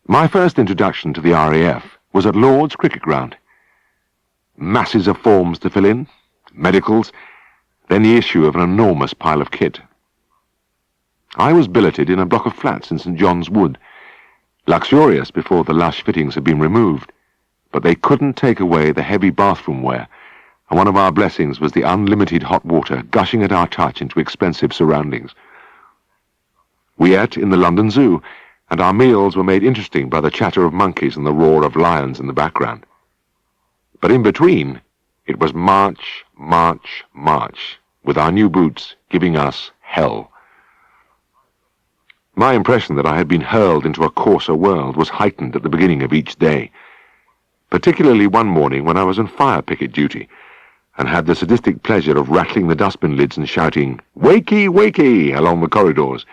My first introduction to the RAF was at Lord's Cricket Ground. Masses of forms to fill in, medicals, then the issue of an enormous pile of kit. I was billeted in a block of flats in St. John's Wood, luxurious before the lush fittings had been removed, but they couldn't take away the heavy bathroom wear, and one of our blessings was the unlimited hot water gushing at our touch into expensive surroundings. We ate in the London Zoo, and our meals were made interesting by the chatter of monkeys and the roar of lions in the background. But in between, it was march, march, march, with our new boots giving us hell. My impression that I had been hurled into a coarser world was heightened at the beginning of each day, particularly one morning when I was on fire picket duty, and had the sadistic pleasure of rattling the dustbin lids and shouting, "Wakey, wakey!" along the corridors.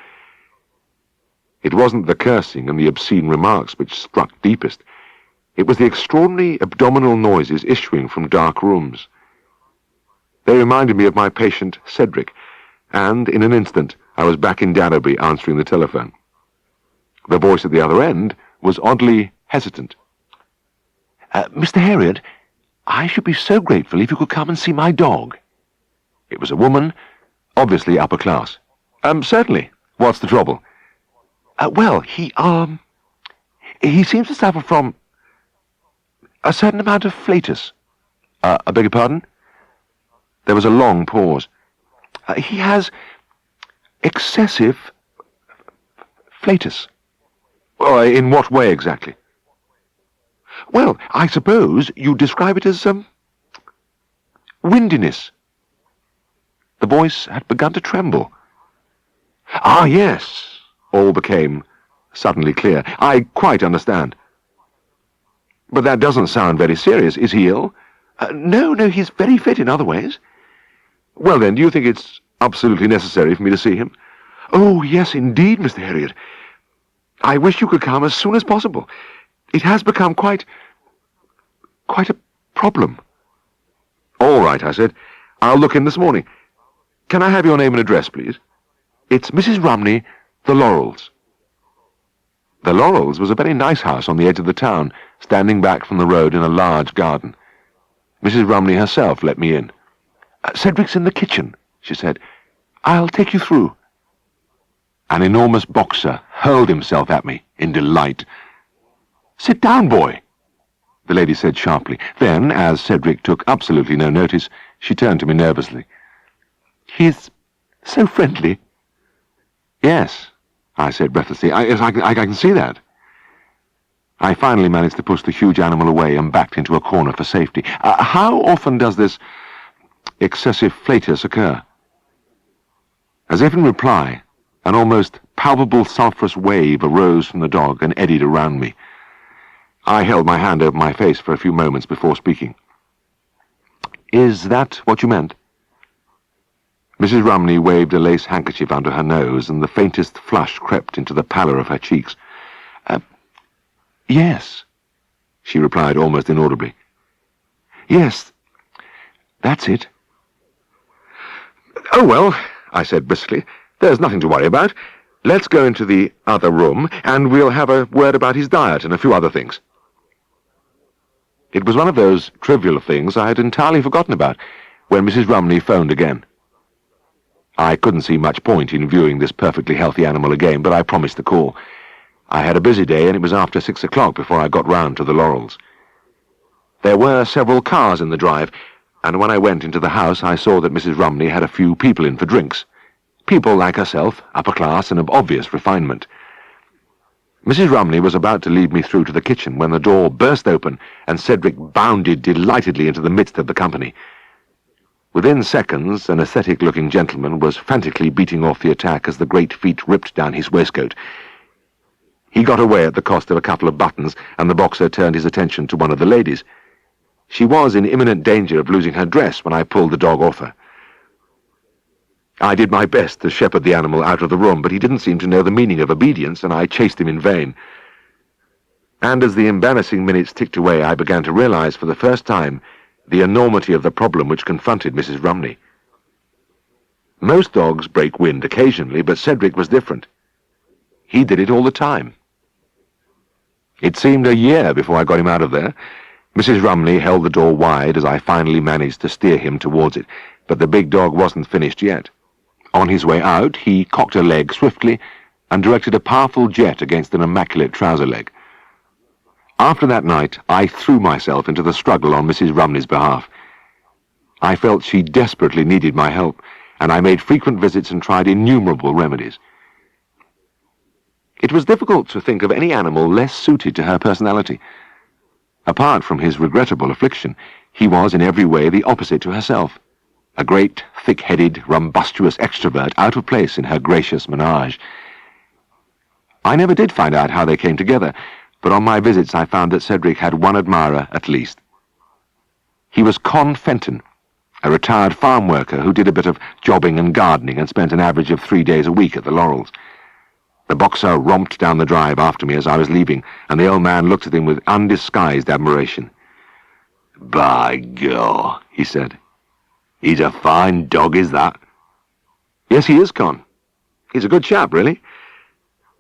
It wasn't the cursing and the obscene remarks which struck deepest. It was the extraordinary abdominal noises issuing from dark rooms. They reminded me of my patient Cedric, and in an instant I was back in Danbury answering the telephone. The voice at the other end was oddly hesitant. "Mr. Harriot, I should be so grateful if you could come and see my dog." It was a woman, obviously upper class. Certainly. What's the trouble?" Well, he seems to suffer from a certain amount of flatus." I beg your pardon?" There was a long pause. "He has excessive flatus." In what way exactly?" "Well, I suppose you'd describe it as, windiness." The voice had begun to tremble. "Ah, yes." All became suddenly clear. "I quite understand. But that doesn't sound very serious. Is he ill?" No, he's very fit in other ways." "Well then, do you think it's absolutely necessary for me to see him?" "Oh, yes, indeed, Mr. Harriot. I wish you could come as soon as possible. It has become quite a problem." "All right," I said. "I'll look in this morning. Can I have your name and address, please?" "It's Mrs. Rumney, The Laurels." The Laurels was a very nice house on the edge of the town, standing back from the road in a large garden. Mrs. Rumney herself let me in. "Cedric's in the kitchen," she said. "I'll take you through." An enormous boxer hurled himself at me in delight. "Sit down, boy," the lady said sharply. Then, as Cedric took absolutely no notice, she turned to me nervously. "He's so friendly." "Yes," I said breathlessly. I can see that." I finally managed to push the huge animal away and backed into a corner for safety. "How often does this excessive flatus occur?" As if in reply, an almost palpable sulphurous wave arose from the dog and eddied around me. I held my hand over my face for a few moments before speaking. "Is that what you meant?" Mrs. Rumney waved a lace handkerchief under her nose, and the faintest flush crept into the pallor of her cheeks. "Yes," she replied almost inaudibly. "Yes, that's it." "Oh, well," I said briskly, "there's nothing to worry about. Let's go into the other room, and we'll have a word about his diet and a few other things." It was one of those trivial things I had entirely forgotten about when Mrs. Rumney phoned again. I couldn't see much point in viewing this perfectly healthy animal again, but I promised the call. I had a busy day, and it was after 6 o'clock before I got round to the Laurels. There were several cars in the drive, and when I went into the house I saw that Mrs. Rumney had a few people in for drinks. People like herself, upper class and of obvious refinement. Mrs. Rumney was about to lead me through to the kitchen when the door burst open and Cedric bounded delightedly into the midst of the company. Within seconds, an ascetic-looking gentleman was frantically beating off the attack as the great feet ripped down his waistcoat. He got away at the cost of a couple of buttons, and the boxer turned his attention to one of the ladies. She was in imminent danger of losing her dress when I pulled the dog off her. I did my best to shepherd the animal out of the room, but he didn't seem to know the meaning of obedience, and I chased him in vain. And as the embarrassing minutes ticked away, I began to realize for the first time the enormity of the problem which confronted Mrs. Rumney. Most dogs break wind occasionally, but Cedric was different. He did it all the time. It seemed a year before I got him out of there. Mrs. Rumley held the door wide as I finally managed to steer him towards it, but the big dog wasn't finished yet. On his way out, he cocked a leg swiftly and directed a powerful jet against an immaculate trouser leg. After that night, I threw myself into the struggle on Mrs. Rumley's behalf. I felt she desperately needed my help, and I made frequent visits and tried innumerable remedies. It was difficult to think of any animal less suited to her personality. Apart from his regrettable affliction, he was in every way the opposite to herself. A great, thick-headed, rumbustious extrovert out of place in her gracious menage. I never did find out how they came together, but on my visits I found that Cedric had one admirer at least. He was Con Fenton, a retired farm worker who did a bit of jobbing and gardening and spent an average of 3 days a week at the Laurels. The boxer romped down the drive after me as I was leaving, and the old man looked at him with undisguised admiration. "By God," he said. "He's a fine dog, is that?" "Yes, he is, Con. He's a good chap, really."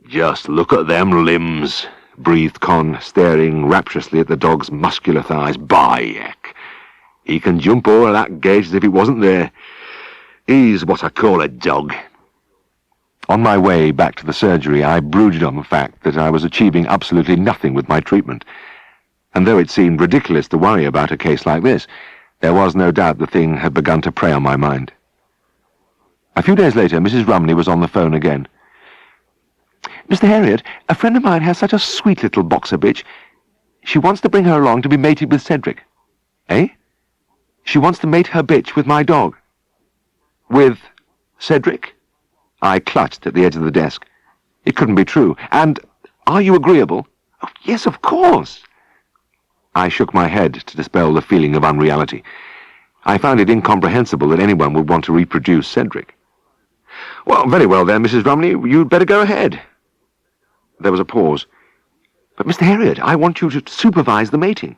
"Just look at them limbs," breathed Con, staring rapturously at the dog's muscular thighs. "By heck, he can jump over that gate as if it wasn't there. He's what I call a dog." On my way back to the surgery, I brooded on the fact that I was achieving absolutely nothing with my treatment. And though it seemed ridiculous to worry about a case like this, there was no doubt the thing had begun to prey on my mind. A few days later, Mrs. Rumley was on the phone again. "Mr. Harriet, a friend of mine has such a sweet little boxer bitch. She wants to bring her along to be mated with Cedric." "Eh?" "She wants to mate her bitch with my dog." "With Cedric?" I clutched at the edge of the desk. It couldn't be true. "And are you agreeable?" "Oh, yes, of course." I shook my head to dispel the feeling of unreality. I found it incomprehensible that anyone would want to reproduce Cedric. "Well, very well then, Mrs. Rumley, you'd better go ahead." There was a pause. "But, Mr. Harriet, I want you to supervise the mating."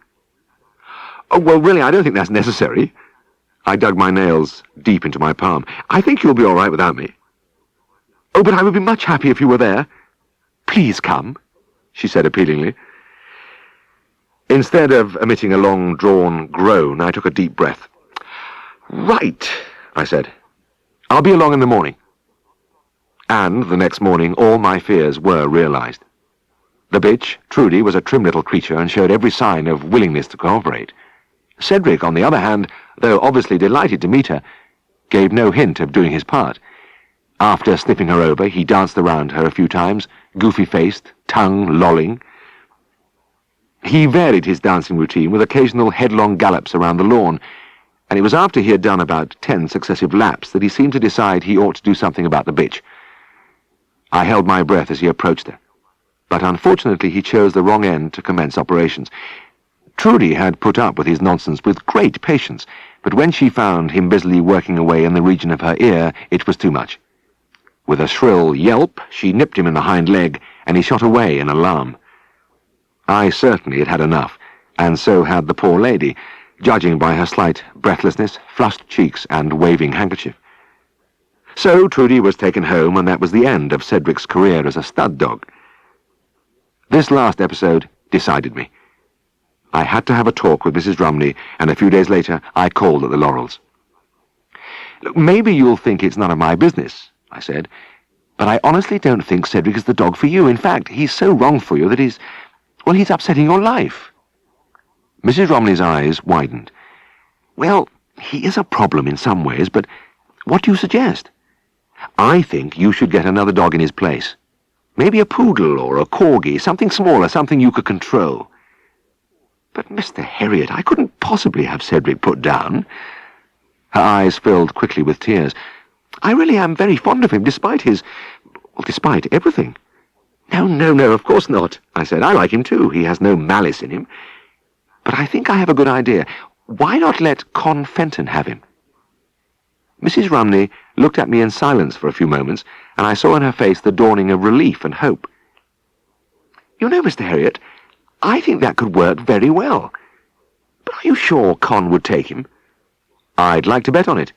"Oh, well, really, I don't think that's necessary." I dug my nails deep into my palm. "I think you'll be all right without me." "Oh, but I would be much happier if you were there." "Please come," she said appealingly. Instead of emitting a long-drawn groan, I took a deep breath. "Right," I said. "I'll be along in the morning." And the next morning all my fears were realized. The bitch, Trudy, was a trim little creature and showed every sign of willingness to cooperate. Cedric, on the other hand, though obviously delighted to meet her, gave no hint of doing his part. After sniffing her over, he danced around her a few times, goofy-faced, tongue lolling. He varied his dancing routine with occasional headlong gallops around the lawn, and it was after he had done about 10 successive laps that he seemed to decide he ought to do something about the bitch. I held my breath as he approached her, but unfortunately he chose the wrong end to commence operations. Trudy had put up with his nonsense with great patience, but when she found him busily working away in the region of her ear, it was too much. With a shrill yelp, she nipped him in the hind leg, and he shot away in alarm. I certainly had had enough, and so had the poor lady, judging by her slight breathlessness, flushed cheeks, and waving handkerchief. So Trudy was taken home, and that was the end of Cedric's career as a stud dog. This last episode decided me. I had to have a talk with Mrs. Rumley, and a few days later I called at the Laurels. "Look, maybe you'll think it's none of my business," I said, "but I honestly don't think Cedric is the dog for you. In fact, he's so wrong for you that he's upsetting your life." Mrs. Rumley's eyes widened. "Well, he is a problem in some ways, but what do you suggest?" "I think you should get another dog in his place. Maybe a poodle or a corgi, something smaller, something you could control." "But, Mr. Harriet, I couldn't possibly have Cedric put down." Her eyes filled quickly with tears. "I really am very fond of him, despite everything." No, of course not," I said. "I like him too. He has no malice in him. But I think I have a good idea. Why not let Con Fenton have him?" Mrs. Rumley looked at me in silence for a few moments, and I saw in her face the dawning of relief and hope. "You know, Mr. Harriet, I think that could work very well. But are you sure Con would take him?" "I'd like to bet on it.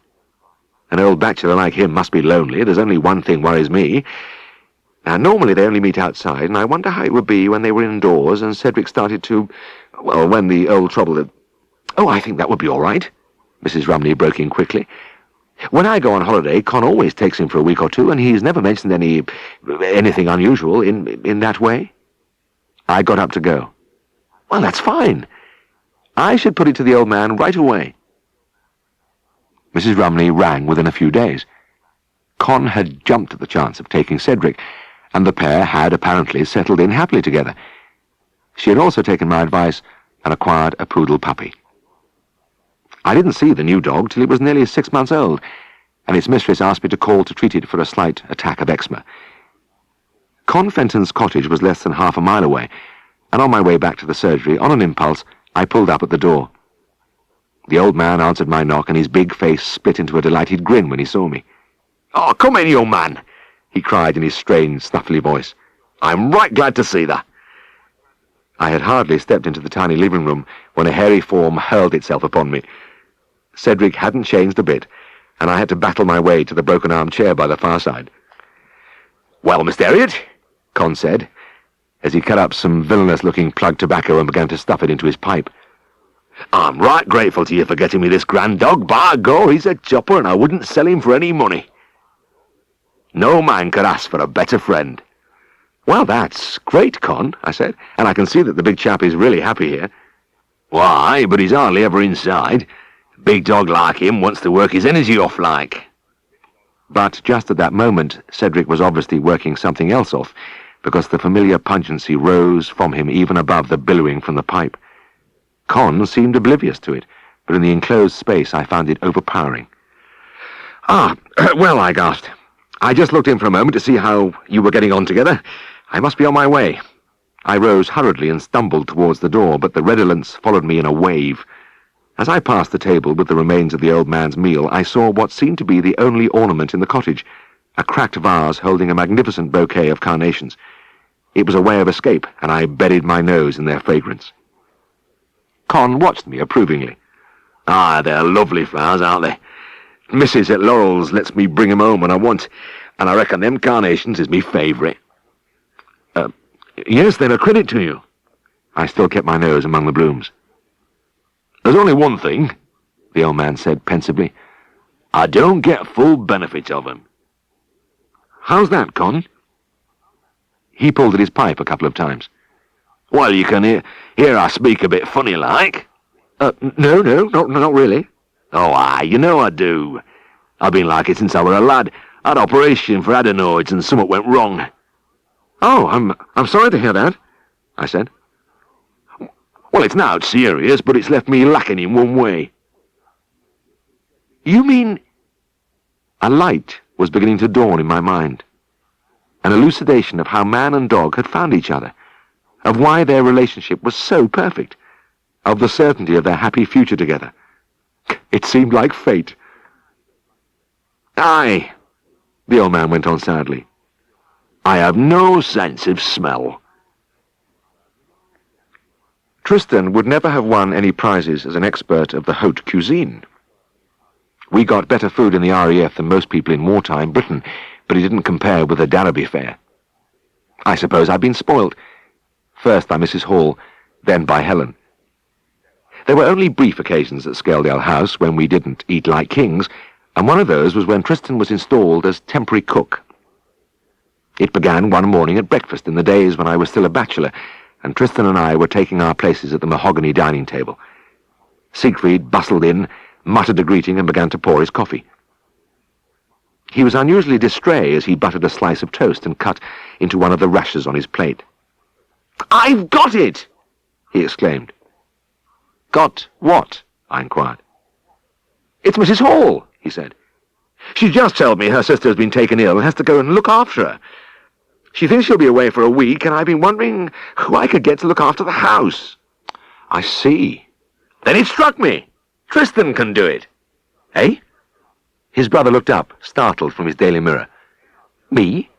An old bachelor like him must be lonely. There's only one thing worries me. Now, normally they only meet outside, and I wonder how it would be when they were indoors and Cedric started to... Well, when the old trouble had... Oh, I think that would be all right, Mrs. Rumney broke in quickly. When I go on holiday, Con always takes him for a week or two, and he's never mentioned anything unusual in that way. I got up to go. Well, that's fine. I should put it to the old man right away. Mrs. Rumney rang within a few days. Con had jumped at the chance of taking Cedric, and the pair had apparently settled in happily together. She had also taken my advice and acquired a poodle puppy. I didn't see the new dog till it was nearly 6 months old, and its mistress asked me to call to treat it for a slight attack of eczema. Con Fenton's cottage was less than half a mile away, and on my way back to the surgery, on an impulse, I pulled up at the door. The old man answered my knock, and his big face split into a delighted grin when he saw me. "Oh, come in, young man," he cried in his strange, snuffly voice. "I'm right glad to see thee." I had hardly stepped into the tiny living room when a hairy form hurled itself upon me. Cedric hadn't changed a bit, and I had to battle my way to the broken armchair by the far side. "Well, Mr. Elliot," Con said, as he cut up some villainous-looking plug tobacco and began to stuff it into his pipe. "I'm right grateful to you for getting me this grand dog. By God, he's a chopper, and I wouldn't sell him for any money. No man could ask for a better friend." "Well, that's great, Con," I said, "and I can see that the big chap is really happy here." "Why, but he's hardly ever inside. A big dog like him wants to work his energy off like." But just at that moment, Cedric was obviously working something else off, because the familiar pungency rose from him even above the billowing from the pipe. Con seemed oblivious to it, but in the enclosed space I found it overpowering. Well, I gasped. "I just looked in for a moment to see how you were getting on together. I must be on my way." I rose hurriedly and stumbled towards the door, but the redolence followed me in a wave. As I passed the table with the remains of the old man's meal, I saw what seemed to be the only ornament in the cottage, a cracked vase holding a magnificent bouquet of carnations. It was a way of escape, and I buried my nose in their fragrance. Con watched me approvingly. They're lovely flowers, aren't they? Mrs. at Laurel's lets me bring 'em home when I want, and I reckon them carnations is me favourite." "Yes, they're a credit to you." I still kept my nose among the blooms. "There's only one thing," the old man said pensively. "I don't get full benefit of 'em." "How's that, Con?" He pulled at his pipe a couple of times. "Well, you can hear I speak a bit funny like." No, not really." "Oh, you know I do. I've been like it since I were a lad. I had operation for adenoids and something went wrong." "Oh, I'm sorry to hear that," I said. "Well, it's not serious, but it's left me lacking in one way." "You mean..." A light was beginning to dawn in my mind. An elucidation of how man and dog had found each other, of why their relationship was so perfect, of the certainty of their happy future together. It seemed like fate. "Aye," the old man went on sadly. "I have no sense of smell." Tristan would never have won any prizes as an expert of the haute cuisine. We got better food in the RAF than most people in wartime Britain, but it didn't compare with the Darrowby fare. I suppose I'd been spoilt, first by Mrs. Hall, then by Helen. There were only brief occasions at Scaledale House when we didn't eat like kings, and one of those was when Tristan was installed as temporary cook. It began one morning at breakfast in the days when I was still a bachelor, and Tristan and I were taking our places at the mahogany dining table. Siegfried bustled in, muttered a greeting, and began to pour his coffee. He was unusually distrait as he buttered a slice of toast and cut into one of the rashers on his plate. "I've got it!" he exclaimed. "Got what?" I inquired. "It's Mrs. Hall," he said. "She just told me her sister's been taken ill and has to go and look after her. She thinks she'll be away for a week, and I've been wondering who I could get to look after the house." "I see." "Then it struck me. Tristan can do it." "Eh?" His brother looked up, startled from his Daily Mirror. "Me?"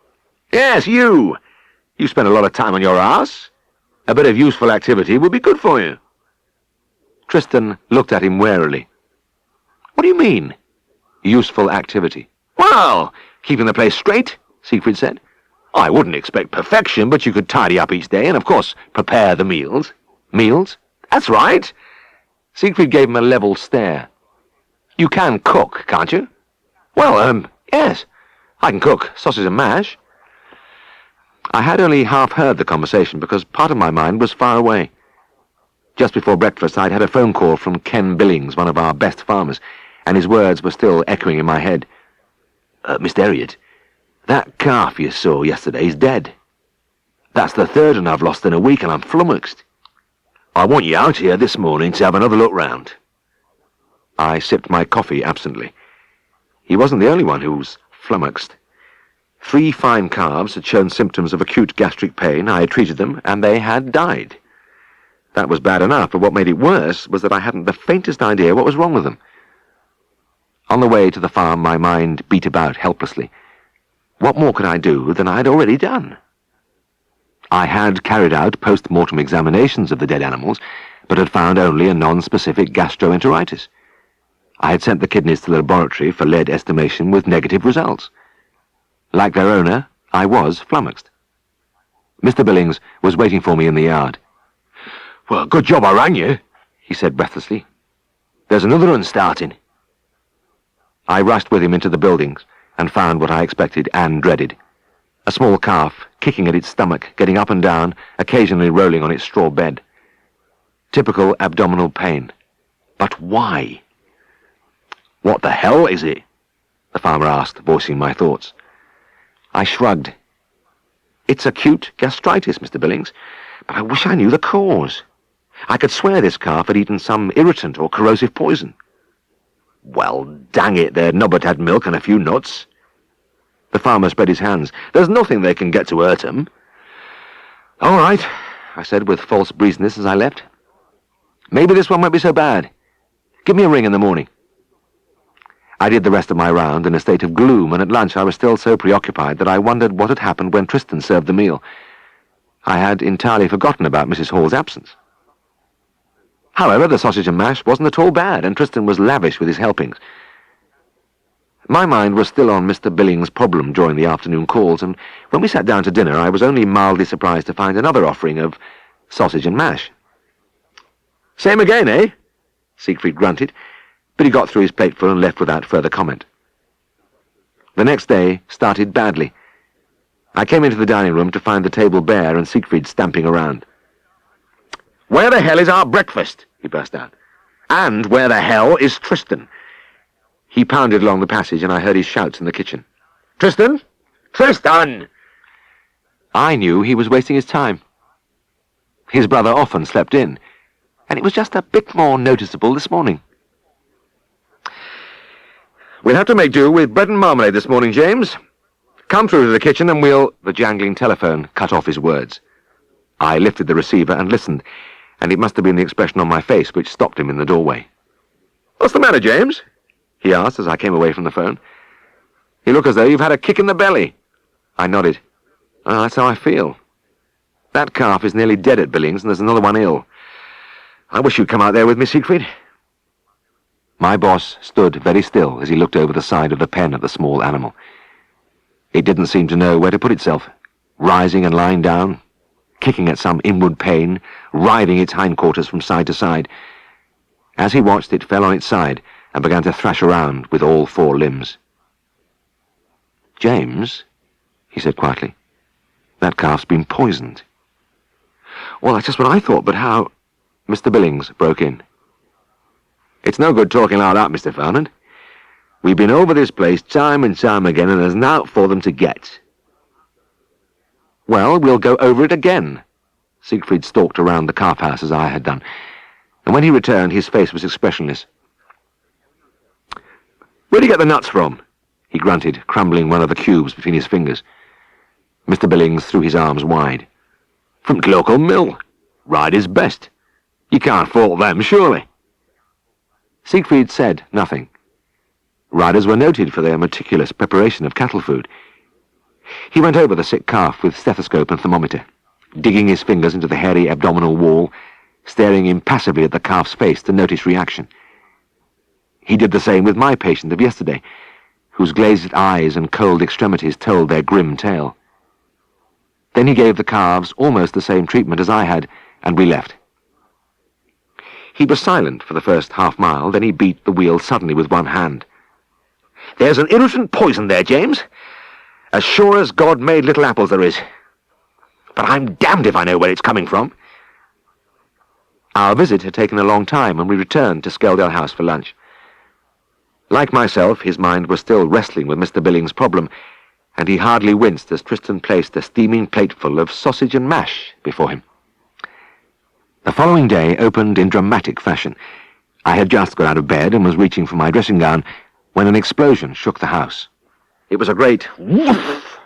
"Yes, you. You spend a lot of time on your arse. A bit of useful activity would be good for you." Tristan looked at him warily. "What do you mean, useful activity?" "Well, keeping the place straight," Siegfried said. I wouldn't expect perfection, but you could tidy up each day and, of course, prepare the meals. Meals? That's right. Siegfried gave him a level stare. You can cook, can't you? Well, yes. I can cook sausage and mash. I had only half heard the conversation because part of my mind was far away. Just before breakfast, I'd had a phone call from Ken Billings, one of our best farmers, and his words were still echoing in my head. Mr. Elliot, that calf you saw yesterday is dead. That's the third one I've lost in a week, and I'm flummoxed. I want you out here this morning to have another look round. I sipped my coffee absently. He wasn't the only one who was flummoxed. 3 fine calves had shown symptoms of acute gastric pain. I had treated them, and they had died. That was bad enough, but what made it worse was that I hadn't the faintest idea what was wrong with them. On the way to the farm, my mind beat about helplessly. What more could I do than I had already done? I had carried out post-mortem examinations of the dead animals, but had found only a non-specific gastroenteritis. I had sent the kidneys to the laboratory for lead estimation with negative results. Like their owner, I was flummoxed. Mr. Billings was waiting for me in the yard. "Well, good job I rang you," he said breathlessly. "There's another one starting." I rushed with him into the buildings and found what I expected and dreaded. A small calf, kicking at its stomach, getting up and down, occasionally rolling on its straw bed. Typical abdominal pain. But why? "What the hell is it?" the farmer asked, voicing my thoughts. I shrugged. "It's acute gastritis, Mr. Billings, but I wish I knew the cause. I could swear this calf had eaten some irritant or corrosive poison." "Well, dang it, their nubbard had milk and a few nuts." The farmer spread his hands. "There's nothing they can get to hurt him." "All right," I said with false breeziness as I left. "Maybe this one won't be so bad. Give me a ring in the morning." I did the rest of my round in a state of gloom, and at lunch I was still so preoccupied that I wondered what had happened when Tristan served the meal. I had entirely forgotten about Mrs. Hall's absence. However, the sausage and mash wasn't at all bad, and Tristan was lavish with his helpings. My mind was still on Mr. Billings' problem during the afternoon calls, and when we sat down to dinner I was only mildly surprised to find another offering of sausage and mash. "Same again, eh?" Siegfried grunted, but he got through his plateful and left without further comment. The next day started badly. I came into the dining room to find the table bare and Siegfried stamping around. "Where the hell is our breakfast?" he burst out. "And where the hell is Tristan?" He pounded along the passage and I heard his shouts in the kitchen. "Tristan! Tristan!" I knew he was wasting his time. His brother often slept in, and it was just a bit more noticeable this morning. "We'll have to make do with bread and marmalade this morning, James. Come through to the kitchen and we'll—" The jangling telephone cut off his words. I lifted the receiver and listened, and it must have been the expression on my face which stopped him in the doorway. "What's the matter, James?" he asked as I came away from the phone. "You look as though you've had a kick in the belly." I nodded. "Oh, that's how I feel. That calf is nearly dead at Billings, and there's another one ill. I wish you'd come out there with me, Siegfried." My boss stood very still as he looked over the side of the pen at the small animal. It didn't seem to know where to put itself, rising and lying down, kicking at some inward pain, writhing its hindquarters from side to side. As he watched, it fell on its side and began to thrash around with all 4 limbs. "James," he said quietly, "that calf's been poisoned." "Well, that's just what I thought, but how—" Mr. Billings broke in. "It's no good talking like that, Mr. Farnand. We've been over this place time and time again, and there's naught for them to get." "Well, we'll go over it again." Siegfried stalked around the calf house as I had done, and when he returned his face was expressionless. "Where do you get the nuts from?" he grunted, crumbling one of the cubes between his fingers. Mr. Billings threw his arms wide. "From the local mill. Riders best. You can't fault them, surely." Siegfried said nothing. Riders were noted for their meticulous preparation of cattle food. He went over the sick calf with stethoscope and thermometer, digging his fingers into the hairy abdominal wall, staring impassively at the calf's face to notice reaction. He did the same with my patient of yesterday, whose glazed eyes and cold extremities told their grim tale. Then he gave the calves almost the same treatment as I had, and we left. He was silent for the first half-mile, then he beat the wheel suddenly with one hand. "There's an irritant poison there, James. As sure as God made little apples there is. But I'm damned if I know where it's coming from." Our visit had taken a long time, and we returned to Skeldale House for lunch. Like myself, his mind was still wrestling with Mr. Billings' problem, and he hardly winced as Tristan placed a steaming plateful of sausage and mash before him. The following day opened in dramatic fashion. I had just got out of bed and was reaching for my dressing gown when an explosion shook the house. It was a great woof,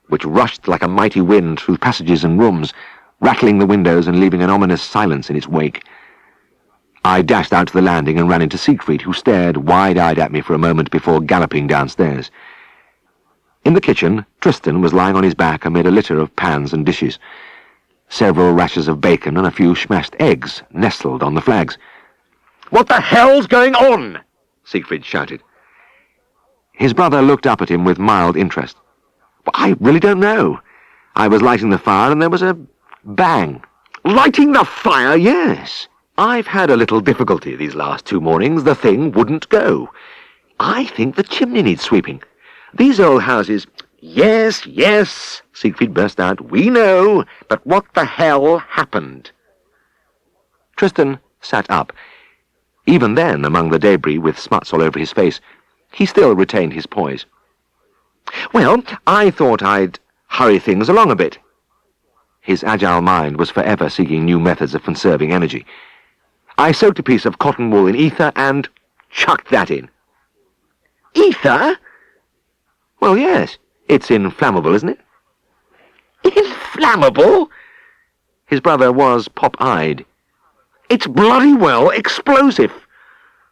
which rushed like a mighty wind through passages and rooms, rattling the windows and leaving an ominous silence in its wake. I dashed out to the landing and ran into Siegfried, who stared wide-eyed at me for a moment before galloping downstairs. In the kitchen, Tristan was lying on his back amid a litter of pans and dishes. Several rashers of bacon and a few smashed eggs nestled on the flags. "What the hell's going on?" Siegfried shouted. His brother looked up at him with mild interest. "I really don't know. I was lighting the fire and there was a bang." "Lighting the fire, yes. I've had a little difficulty these last 2 mornings. The thing wouldn't go. I think the chimney needs sweeping. These old houses—" "Yes, yes," Siegfried burst out. "We know, but what the hell happened?" Tristan sat up. Even then, among the debris, with smuts all over his face, he still retained his poise. "Well, I thought I'd hurry things along a bit." His agile mind was forever seeking new methods of conserving energy. "I soaked a piece of cotton wool in ether and chucked that in." "Ether?" "Well, yes. It's inflammable, isn't it?" "Inflammable?" His brother was pop-eyed. "It's bloody well explosive.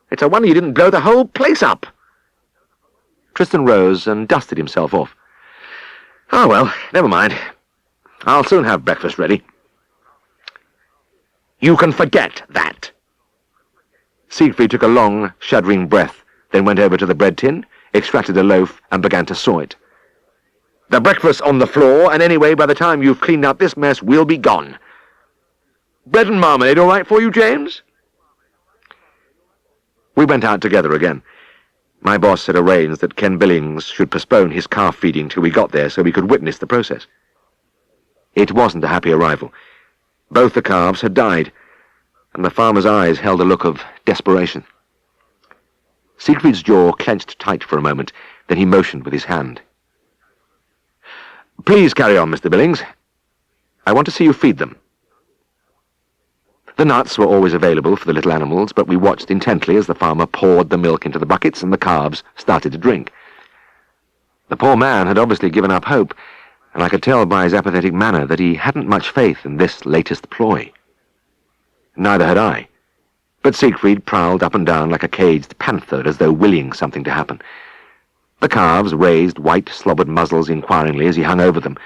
It's a wonder you didn't blow the whole place up." Tristan rose and dusted himself off. "Oh, well, never mind. I'll soon have breakfast ready." "You can forget that." Siegfried took a long, shuddering breath, then went over to the bread tin, extracted a loaf, and began to saw it. "The breakfast's on the floor, and anyway, by the time you've cleaned up this mess, we'll be gone. Bread and marmalade all right for you, James?" We went out together again. My boss had arranged that Ken Billings should postpone his calf feeding till we got there so we could witness the process. It wasn't a happy arrival. Both the calves had died, and the farmer's eyes held a look of desperation. Siegfried's jaw clenched tight for a moment, then he motioned with his hand. "Please carry on, Mr. Billings. I want to see you feed them." The nuts were always available for the little animals, but we watched intently as the farmer poured the milk into the buckets and the calves started to drink. The poor man had obviously given up hope, and I could tell by his apathetic manner that he hadn't much faith in this latest ploy. Neither had I, but Siegfried prowled up and down like a caged panther as though willing something to happen. The calves raised white, slobbered muzzles inquiringly as he hung over them,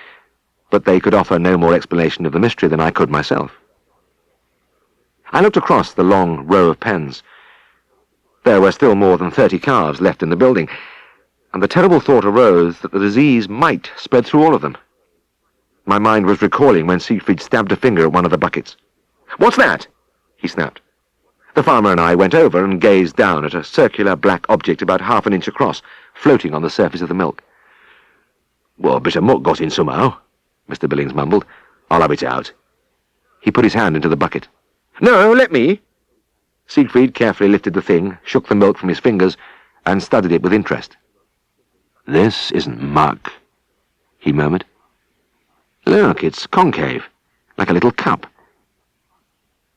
but they could offer no more explanation of the mystery than I could myself. I looked across the long row of pens. There were still more than 30 calves left in the building, and the terrible thought arose that the disease might spread through all of them. My mind was recalling when Siegfried stabbed a finger at one of the buckets. "What's that?" he snapped. The farmer and I went over and gazed down at a circular black object about half an inch across, floating on the surface of the milk. "Well, a bit of muck got in somehow," Mr. Billings mumbled. "I'll have it out." He put his hand into the bucket. "No, let me." Siegfried carefully lifted the thing, shook the milk from his fingers, and studied it with interest. "This isn't muck," he murmured. "Look, it's concave, like a little cup."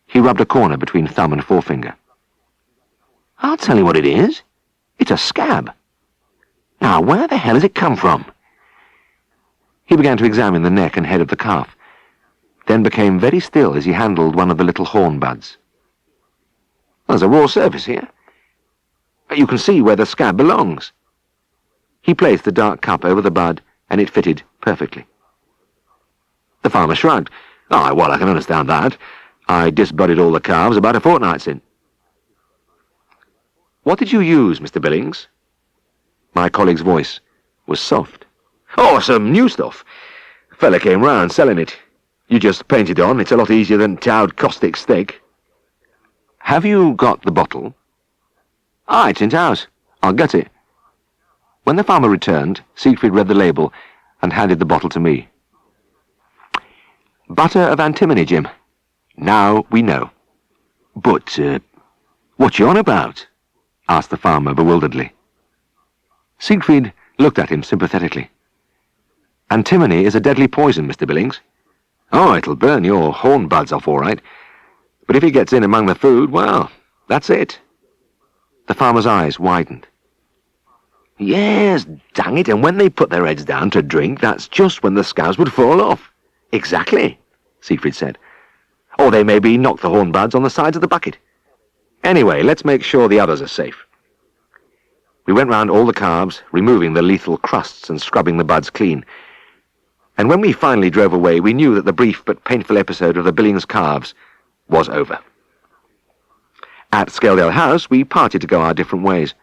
He rubbed a corner between thumb and forefinger. "I'll tell you what it is. It's a scab. Now, where the hell has it come from?" He began to examine the neck and head of the calf, then became very still as he handled one of the little horn buds. "There's a raw surface here. You can see where the scab belongs." He placed the dark cup over the bud, and it fitted perfectly. The farmer shrugged. "Oh, well, I can understand that. I disbudded all the calves about a fortnight since." "What did you use, Mr. Billings?" My colleague's voice was soft. "Oh, some new stuff. Fella came round selling it. You just paint it on. It's a lot easier than towed caustic steak. Have you got the bottle? Ah, it's in house. I'll get it. When the farmer returned, Siegfried read the label and handed the bottle to me. Butter of antimony, Jim. Now we know. But, what you on about? Asked the farmer bewilderedly. Siegfried looked at him sympathetically. Antimony is a deadly poison, Mr. Billings. Oh, it'll burn your horn buds off all right. But if it gets in among the food, well, that's it. The farmer's eyes widened. Yes, dang it, and when they put their heads down to drink, that's just when the scabs would fall off. Exactly, Siegfried said. Or they maybe knock the horn buds on the sides of the bucket. Anyway, let's make sure the others are safe. We went round all the calves, removing the lethal crusts and scrubbing the buds clean. And when we finally drove away, we knew that the brief but painful episode of the Billings calves was over. At Scaledale House, we parted to go our different ways.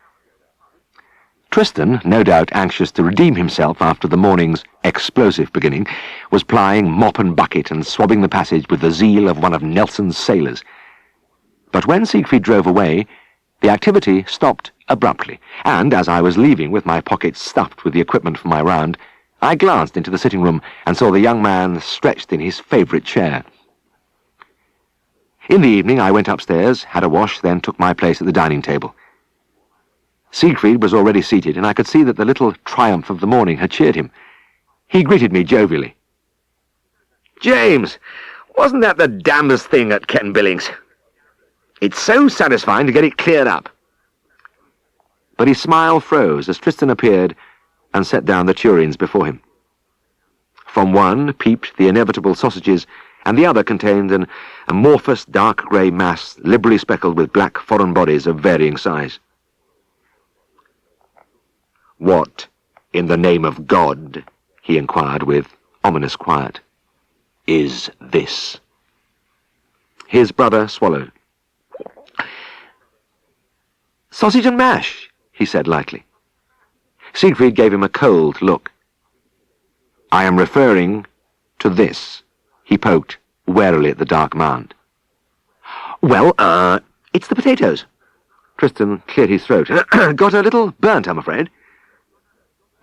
Tristan, no doubt anxious to redeem himself after the morning's explosive beginning, was plying mop and bucket and swabbing the passage with the zeal of one of Nelson's sailors. But when Siegfried drove away, the activity stopped abruptly, and as I was leaving with my pockets stuffed with the equipment for my round, I glanced into the sitting room and saw the young man stretched in his favourite chair. In the evening I went upstairs, had a wash, then took my place at the dining table. Siegfried was already seated, and I could see that the little triumph of the morning had cheered him. He greeted me jovially. "James, wasn't that the damnedest thing at Ken Billings? It's so satisfying to get it cleared up." But his smile froze as Tristan appeared and set down the tureen before him. From one peeped the inevitable sausages, and the other contained an amorphous dark grey mass liberally speckled with black foreign bodies of varying size. "What, in the name of God," he inquired with ominous quiet, "is this?" His brother swallowed. "Sausage and mash," he said lightly. Siegfried gave him a cold look. "I am referring to this." He poked warily at the dark mound. "Well, it's the potatoes." Tristan cleared his throat. "Got a little burnt, I'm afraid."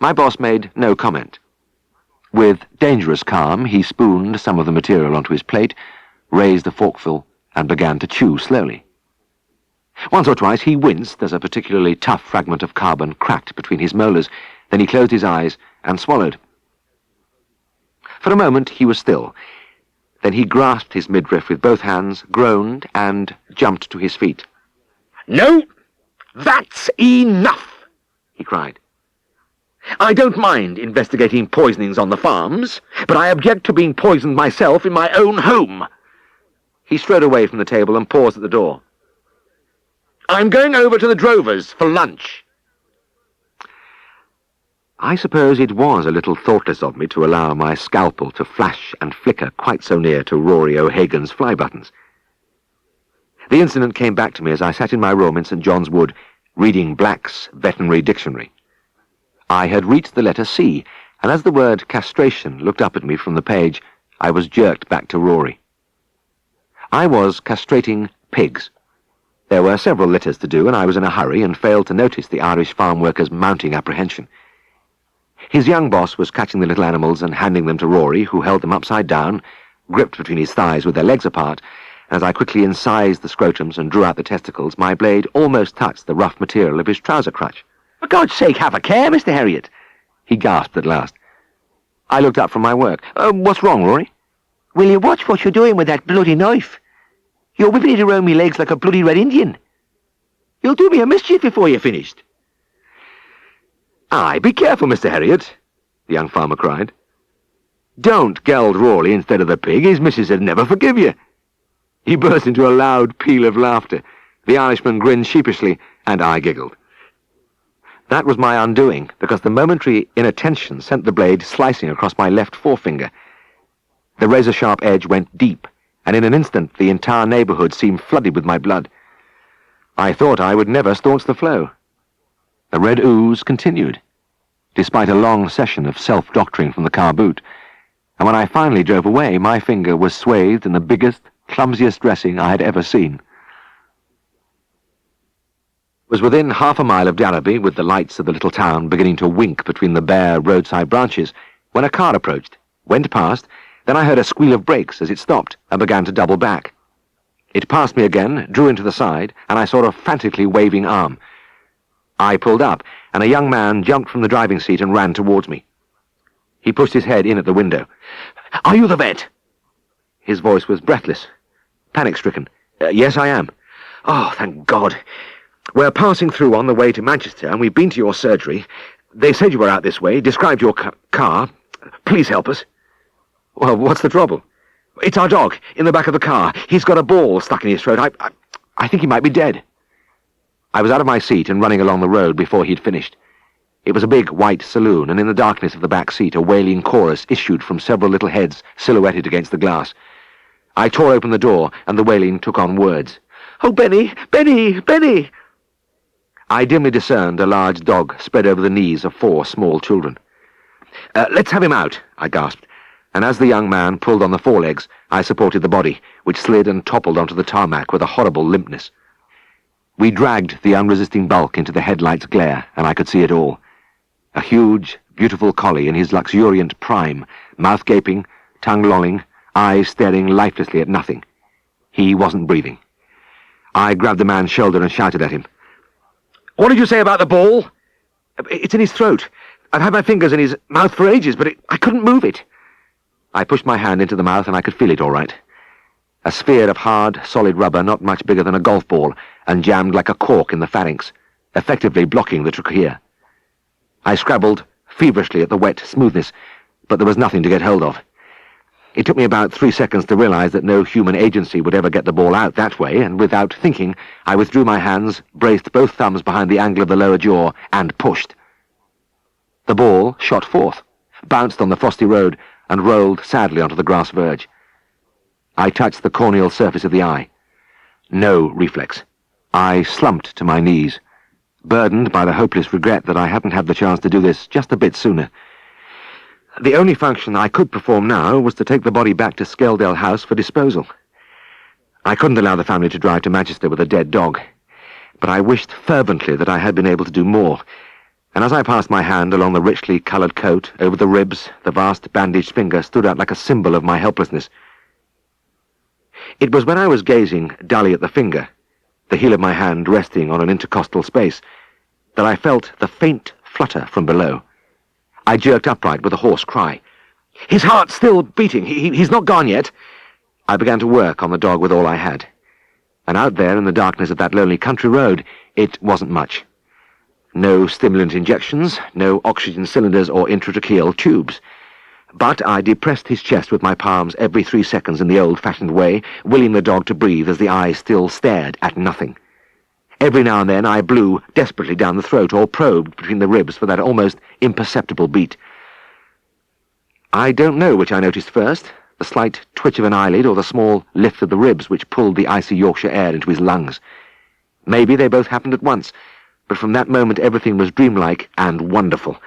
My boss made no comment. With dangerous calm, he spooned some of the material onto his plate, raised a forkful, and began to chew slowly. Once or twice he winced as a particularly tough fragment of carbon cracked between his molars. Then he closed his eyes and swallowed. For a moment he was still. Then he grasped his midriff with both hands, groaned, and jumped to his feet. "No, that's enough!" he cried. "I don't mind investigating poisonings on the farms, but I object to being poisoned myself in my own home." He strode away from the table and paused at the door. "I'm going over to the Drovers for lunch." I suppose it was a little thoughtless of me to allow my scalpel to flash and flicker quite so near to Rory O'Hagan's fly buttons. The incident came back to me as I sat in my room in St. John's Wood, reading Black's Veterinary Dictionary. I had reached the letter C, and as the word castration looked up at me from the page, I was jerked back to Rory. I was castrating pigs. There were several litters to do, and I was in a hurry and failed to notice the Irish farm worker's mounting apprehension. His young boss was catching the little animals and handing them to Rory, who held them upside down, gripped between his thighs with their legs apart. As I quickly incised the scrotums and drew out the testicles, my blade almost touched the rough material of his trouser crutch. "For God's sake, have a care, Mr. Herriot," he gasped at last. I looked up from my work. "What's wrong, Rory?" "Will you watch what you're doing with that bloody knife? You're whipping it around me legs like a bloody Red Indian. You'll do me a mischief before you're finished." "Aye, be careful, Mr. Herriot," the young farmer cried. "Don't geld Rory instead of the pig. His missus would never forgive you." He burst into a loud peal of laughter. The Irishman grinned sheepishly, and I giggled. That was my undoing, because the momentary inattention sent the blade slicing across my left forefinger. The razor-sharp edge went deep, and in an instant the entire neighbourhood seemed flooded with my blood. I thought I would never staunch the flow. The red ooze continued, despite a long session of self-doctoring from the car boot. and when I finally drove away, my finger was swathed in the biggest, clumsiest dressing I had ever seen. It was within half a mile of Darrowby, with the lights of the little town beginning to wink between the bare roadside branches, when a car approached, went past, then I heard a squeal of brakes as it stopped and began to double back. It passed me again, drew into the side, and I saw a frantically waving arm. I pulled up, and a young man jumped from the driving seat and ran towards me. He pushed his head in at the window. "Are you the vet?" His voice was breathless, panic-stricken. "Yes, I am." "Oh, thank God. We're passing through on the way to Manchester, and we've been to your surgery. They said you were out this way, described your car. Please help us." "Well, what's the trouble?" "It's our dog, in the back of the car. He's got a ball stuck in his throat. I think he might be dead." I was out of my seat and running along the road before he'd finished. It was a big white saloon, and in the darkness of the back seat a wailing chorus issued from several little heads silhouetted against the glass. I tore open the door, and the wailing took on words. "Oh, Benny! Benny! Benny!" I dimly discerned a large dog spread over the knees of 4 small children. "Let's have him out," I gasped, and as the young man pulled on the forelegs, I supported the body, which slid and toppled onto the tarmac with a horrible limpness. We dragged the unresisting bulk into the headlight's glare, and I could see it all. A huge, beautiful collie in his luxuriant prime, mouth gaping, tongue lolling, eyes staring lifelessly at nothing. He wasn't breathing. I grabbed the man's shoulder and shouted at him. "What did you say about the ball?" "It's in his throat. I've had my fingers in his mouth for ages, but I couldn't move it." I pushed my hand into the mouth, and I could feel it all right. A sphere of hard, solid rubber not much bigger than a golf ball, and jammed like a cork in the pharynx, effectively blocking the trachea. I scrabbled feverishly at the wet smoothness, but there was nothing to get hold of. It took me about 3 seconds to realize that no human agency would ever get the ball out that way, and without thinking, I withdrew my hands, braced both thumbs behind the angle of the lower jaw, and pushed. The ball shot forth, bounced on the frosty road, and rolled sadly onto the grass verge. I touched the corneal surface of the eye. No reflex. I slumped to my knees, burdened by the hopeless regret that I hadn't had the chance to do this just a bit sooner. The only function I could perform now was to take the body back to Skeldale House for disposal. I couldn't allow the family to drive to Manchester with a dead dog, but I wished fervently that I had been able to do more, and as I passed my hand along the richly coloured coat, over the ribs, the vast bandaged finger stood out like a symbol of my helplessness. It was when I was gazing dully at the finger, the heel of my hand resting on an intercostal space, that I felt the faint flutter from below. I jerked upright with a hoarse cry. "His heart's still beating. He's not gone yet." I began to work on the dog with all I had. And out there in the darkness of that lonely country road, it wasn't much. No stimulant injections, no oxygen cylinders or intratracheal tubes. But I depressed his chest with my palms every 3 seconds in the old-fashioned way, willing the dog to breathe as the eyes still stared at nothing. Every now and then I blew desperately down the throat or probed between the ribs for that almost imperceptible beat. I don't know which I noticed first, the slight twitch of an eyelid or the small lift of the ribs which pulled the icy Yorkshire air into his lungs. Maybe they both happened at once, but from that moment everything was dreamlike and wonderful.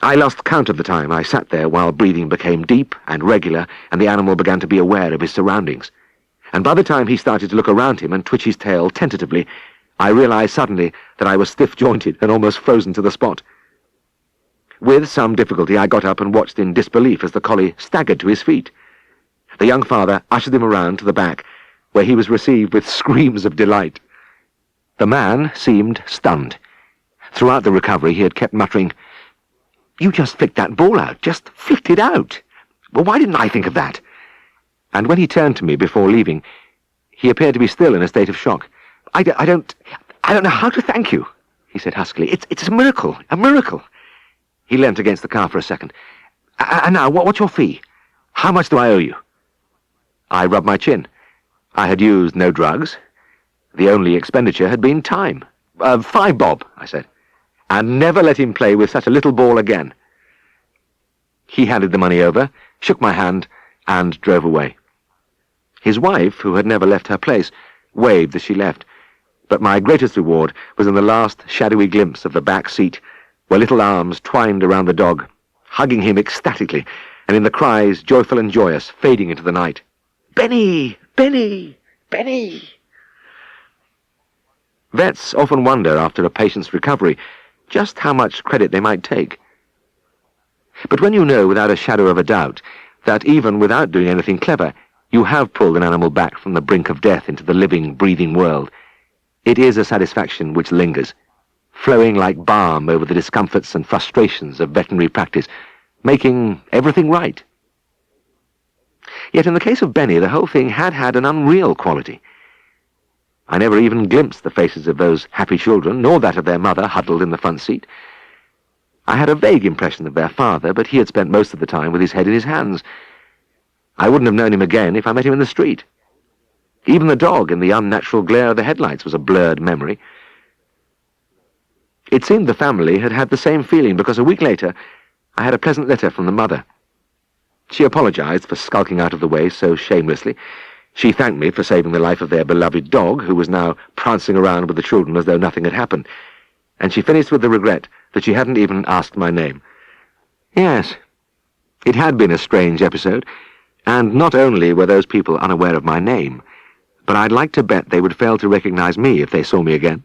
I lost count of the time I sat there while breathing became deep and regular and the animal began to be aware of his surroundings. And by the time he started to look around him and twitch his tail tentatively, I realized suddenly that I was stiff-jointed and almost frozen to the spot. With some difficulty I got up and watched in disbelief as the collie staggered to his feet. The young father ushered him around to the back, where he was received with screams of delight. The man seemed stunned. Throughout the recovery he had kept muttering, "You just flicked that ball out, just flicked it out. Well, why didn't I think of that?" And when he turned to me before leaving, he appeared to be still in a state of shock. I don't know how to thank you," he said huskily. It's a miracle, a miracle." He leant against the car for a second. "And now, what's your fee? How much do I owe you?" I rubbed my chin. I had used no drugs. The only expenditure had been time. "5 bob," I said. "And never let him play with such a little ball again." He handed the money over, shook my hand, and drove away. His wife, who had never left her place, waved as she left, but my greatest reward was in the last shadowy glimpse of the back seat, where little arms twined around the dog, hugging him ecstatically, and in the cries, joyful and joyous, fading into the night. "Benny! Benny! Benny!" Vets often wonder, after a patient's recovery, just how much credit they might take. But when you know without a shadow of a doubt that even without doing anything clever, you have pulled an animal back from the brink of death into the living, breathing world, it is a satisfaction which lingers, flowing like balm over the discomforts and frustrations of veterinary practice, making everything right. Yet in the case of Benny, the whole thing had an unreal quality. I never even glimpsed the faces of those happy children, nor that of their mother huddled in the front seat. I had a vague impression of their father, but he had spent most of the time with his head in his hands. I wouldn't have known him again if I met him in the street. Even the dog in the unnatural glare of the headlights was a blurred memory. It seemed the family had had the same feeling, because a week later I had a pleasant letter from the mother. She apologized for skulking out of the way so shamelessly. She thanked me for saving the life of their beloved dog, who was now prancing around with the children as though nothing had happened. And she finished with the regret that she hadn't even asked my name. Yes, it had been a strange episode, and not only were those people unaware of my name, but I'd like to bet they would fail to recognize me if they saw me again.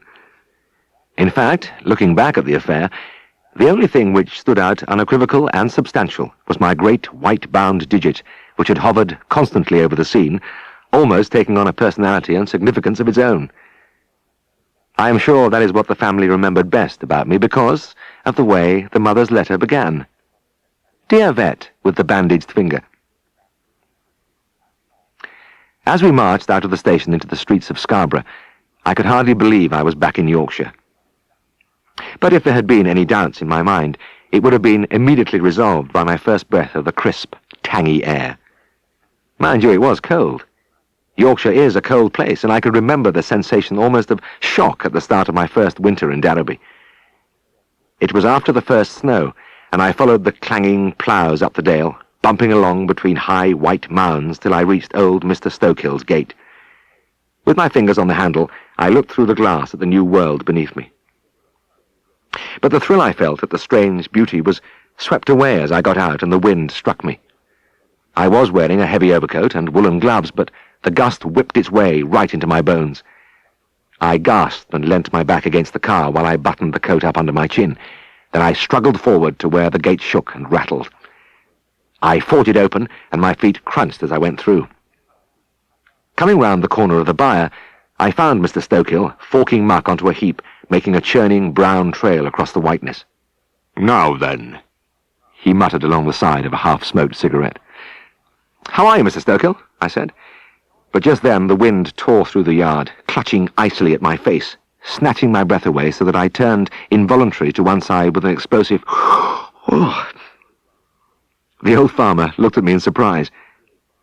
In fact, looking back at the affair, the only thing which stood out unequivocal and substantial was my great white-bound digit, which had hovered constantly over the scene, almost taking on a personality and significance of its own. I am sure that is what the family remembered best about me, because of the way the mother's letter began. "Dear Vet," with the bandaged finger. As we marched out of the station into the streets of Scarborough, I could hardly believe I was back in Yorkshire. But if there had been any doubts in my mind, it would have been immediately resolved by my first breath of the crisp, tangy air. Mind you, it was cold. Yorkshire is a cold place, and I could remember the sensation almost of shock at the start of my first winter in Darrowby. It was after the first snow, and I followed the clanging ploughs up the dale, bumping along between high white mounds till I reached old Mr. Stokehill's gate. With my fingers on the handle, I looked through the glass at the new world beneath me. But the thrill I felt at the strange beauty was swept away as I got out and the wind struck me. I was wearing a heavy overcoat and woolen gloves, but the gust whipped its way right into my bones. I gasped and leant my back against the car while I buttoned the coat up under my chin. Then I struggled forward to where the gate shook and rattled. I fought it open, and my feet crunched as I went through. Coming round the corner of the byre, I found Mr. Stokehill forking muck onto a heap, making a churning brown trail across the whiteness. "Now then," he muttered along the side of a half-smoked cigarette. "How are you, Mr. Stokehill?" I said. But just then the wind tore through the yard, clutching icily at my face, snatching my breath away so that I turned involuntarily to one side with an explosive "Oh." The old farmer looked at me in surprise,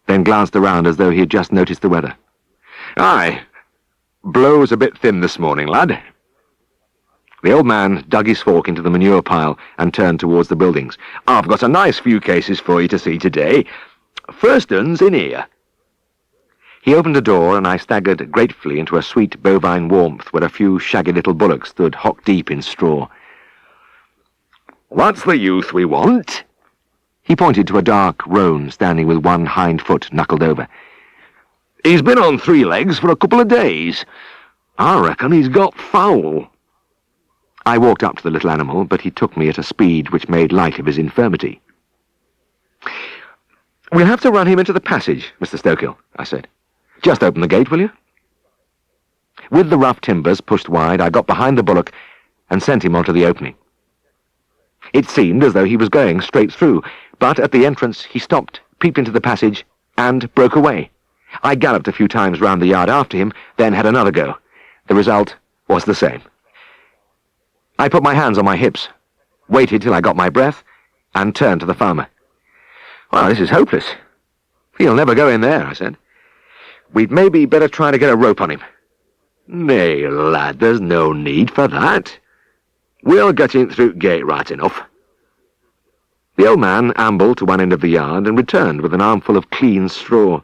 then glanced around as though he had just noticed the weather. "Aye, blow's a bit thin this morning, lad." The old man dug his fork into the manure pile and turned towards the buildings. "I've got a nice few cases for you to see today. First un's in here." He opened a door, and I staggered gratefully into a sweet bovine warmth where a few shaggy little bullocks stood hock-deep in straw. "What's the youth we want?" He pointed to a dark roan standing with one hind foot knuckled over. "He's been on 3 legs for a couple of days. I reckon he's got foul." I walked up to the little animal, but he took me at a speed which made light of his infirmity. "We'll have to run him into the passage, Mr. Stokehill," I said. "Just open the gate, will you?" With the rough timbers pushed wide, I got behind the bullock and sent him onto the opening. It seemed as though he was going straight through, but at the entrance he stopped, peeped into the passage, and broke away. I galloped a few times round the yard after him, then had another go. The result was the same. I put my hands on my hips, waited till I got my breath, and turned to the farmer. "Well, this is hopeless. He'll never go in there," I said. "We'd maybe better try to get a rope on him." "Nay, lad, there's no need for that. We'll get him through gate right enough." The old man ambled to one end of the yard and returned with an armful of clean straw.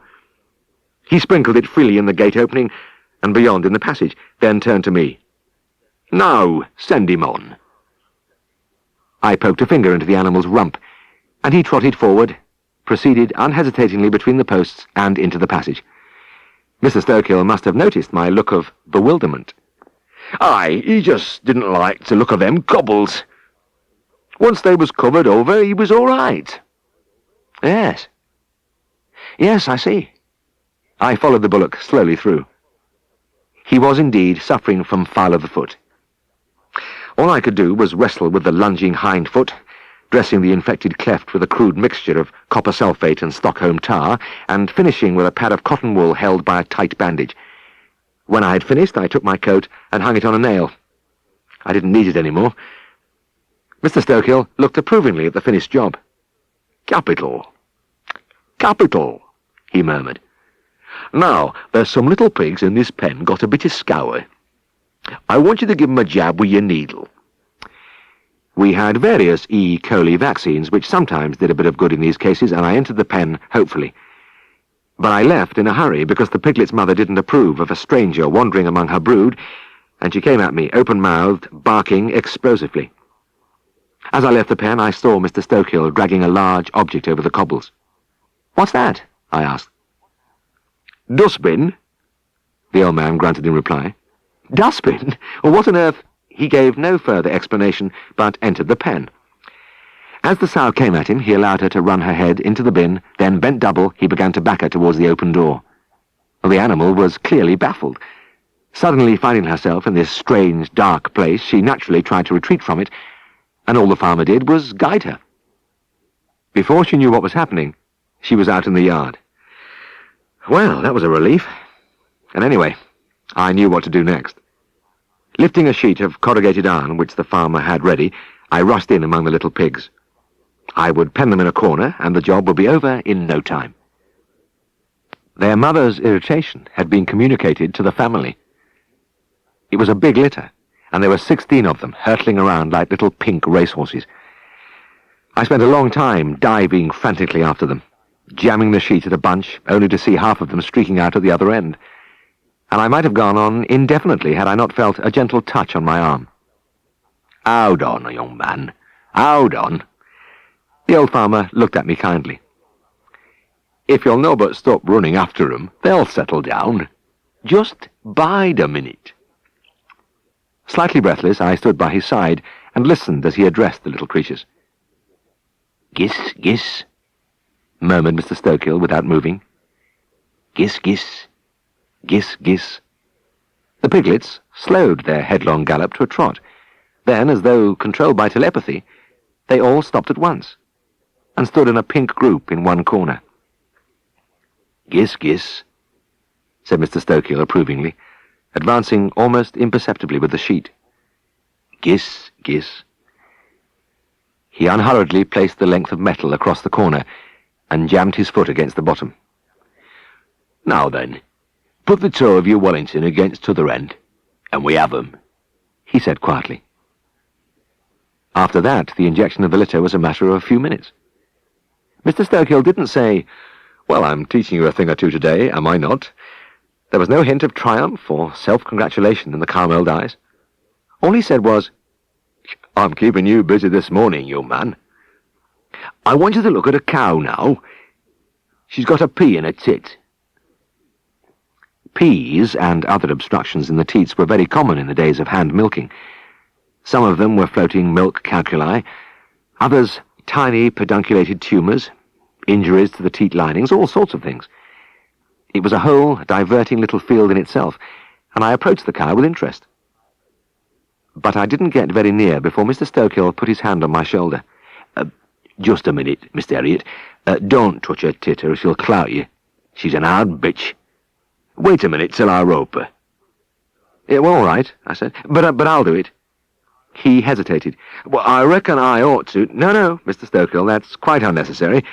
He sprinkled it freely in the gate opening and beyond in the passage, then turned to me. "Now, send him on." I poked a finger into the animal's rump, and he trotted forward, proceeded unhesitatingly between the posts and into the passage. Mr. Stokehill must have noticed my look of bewilderment. Aye, he just didn't like the look of them cobbles. Once they was covered over, he was all right. Yes. Yes, I see. I followed the bullock slowly through. He was indeed suffering from foul of the foot. All I could do was wrestle with the lunging hind foot, dressing the infected cleft with a crude mixture of copper sulphate and Stockholm tar, and finishing with a pad of cotton wool held by a tight bandage. When I had finished, I took my coat and hung it on a nail. I didn't need it any more. Mr. Stokehill looked approvingly at the finished job. Capital. Capital, he murmured. Now, there's some little pigs in this pen got a bit of scour. I want you to give 'em a jab with your needle. We had various E. coli vaccines, which sometimes did a bit of good in these cases, and I entered the pen hopefully. But I left in a hurry because the piglet's mother didn't approve of a stranger wandering among her brood, and she came at me, open-mouthed, barking explosively. As I left the pen, I saw Mr. Stokehill dragging a large object over the cobbles. "What's that?" I asked. "Dustbin," the old man grunted in reply. "Dustbin? Well, what on earth—" He gave no further explanation, but entered the pen. As the sow came at him, he allowed her to run her head into the bin, then, bent double, he began to back her towards the open door. The animal was clearly baffled. Suddenly finding herself in this strange, dark place, she naturally tried to retreat from it, and all the farmer did was guide her. Before she knew what was happening, she was out in the yard. Well, that was a relief. And anyway, I knew what to do next. Lifting a sheet of corrugated iron which the farmer had ready, I rushed in among the little pigs. I would pen them in a corner, and the job would be over in no time. Their mother's irritation had been communicated to the family. It was a big litter, and there were 16 of them hurtling around like little pink racehorses. I spent a long time diving frantically after them, jamming the sheet at a bunch, only to see half of them streaking out at the other end. And I might have gone on indefinitely had I not felt a gentle touch on my arm. "Hold on, young man. Hold on." The old farmer looked at me kindly. "If you'll no but stop running after 'em, they'll settle down. Just bide a minute." Slightly breathless, I stood by his side and listened as he addressed the little creatures. "Giss, giss," murmured Mr. Stokehill without moving. "Giss, giss. Giss, giss." The piglets slowed their headlong gallop to a trot. Then, as though controlled by telepathy, they all stopped at once, and stood in a pink group in one corner. "Giss, giss," said Mr. Stokehill approvingly, advancing almost imperceptibly with the sheet. "Giss, giss." He unhurriedly placed the length of metal across the corner and jammed his foot against the bottom. "Now then, put the toe of your Wellington against t'other end, and we have 'em," he said quietly. After that, the injection of the litter was a matter of a few minutes. Mr. Stokehill didn't say, "Well, I'm teaching you a thing or two today, am I not?" There was no hint of triumph or self-congratulation in the calm old eyes. All he said was, "I'm keeping you busy this morning, young man. I want you to look at a cow now. She's got a pea in her tit." Peas and other obstructions in the teats were very common in the days of hand milking. Some of them were floating milk calculi, others tiny pedunculated tumours, injuries to the teat linings, all sorts of things. It was a whole, diverting little field in itself, and I approached the cow with interest. But I didn't get very near before Mr. Stokehill put his hand on my shoulder. "Just a minute, Mr. Elliot. Don't touch her tit or she'll clout you. She's an hard bitch. Wait a minute till I rope her." "Yeah, well, all right," I said, but I'll do it." He hesitated. "Well, I reckon I ought to—" No, Mr. Stokehill, that's quite unnecessary.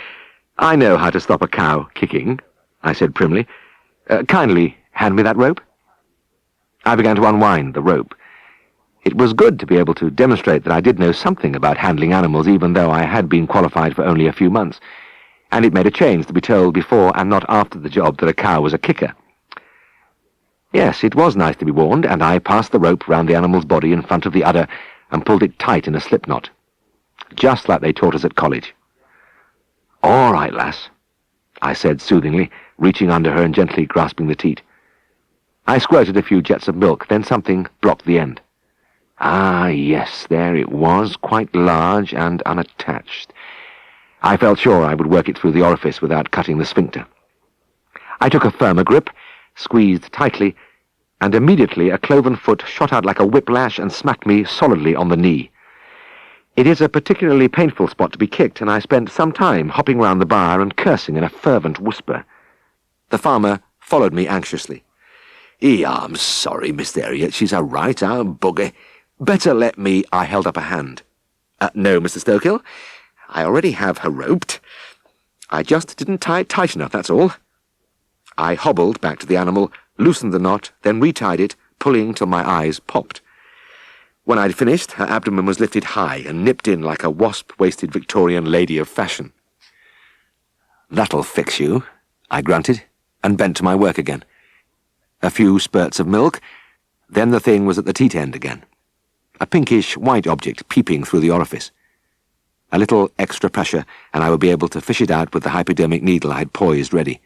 I know how to stop a cow kicking," I said primly. "Kindly hand me that rope." I began to unwind the rope. It was good to be able to demonstrate that I did know something about handling animals, even though I had been qualified for only a few months, and it made a change to be told before and not after the job that a cow was a kicker. Yes, it was nice to be warned, and I passed the rope round the animal's body in front of the udder and pulled it tight in a slip knot, just like they taught us at college. "All right, lass," I said soothingly, reaching under her and gently grasping the teat. I squirted a few jets of milk, then something blocked the end. Ah, yes, there it was, quite large and unattached. I felt sure I would work it through the orifice without cutting the sphincter. I took a firmer grip, squeezed tightly, and immediately a cloven foot shot out like a whiplash and smacked me solidly on the knee. It is a particularly painful spot to be kicked, and I spent some time hopping round the bar and cursing in a fervent whisper. The farmer followed me anxiously. "I'm sorry, Mr. Elliot. She's a right arm bugger. Better let me—" I held up a hand. "No, Mr. Stokill. I already have her roped. I just didn't tie it tight enough, that's all." I hobbled back to the animal, loosened the knot, then retied it, pulling till my eyes popped. When I'd finished, her abdomen was lifted high and nipped in like a wasp-waisted Victorian lady of fashion. "That'll fix you," I grunted, and bent to my work again. A few spurts of milk, then the thing was at the teat end again. A pinkish white object peeping through the orifice. A little extra pressure, and I would be able to fish it out with the hypodermic needle I had poised ready.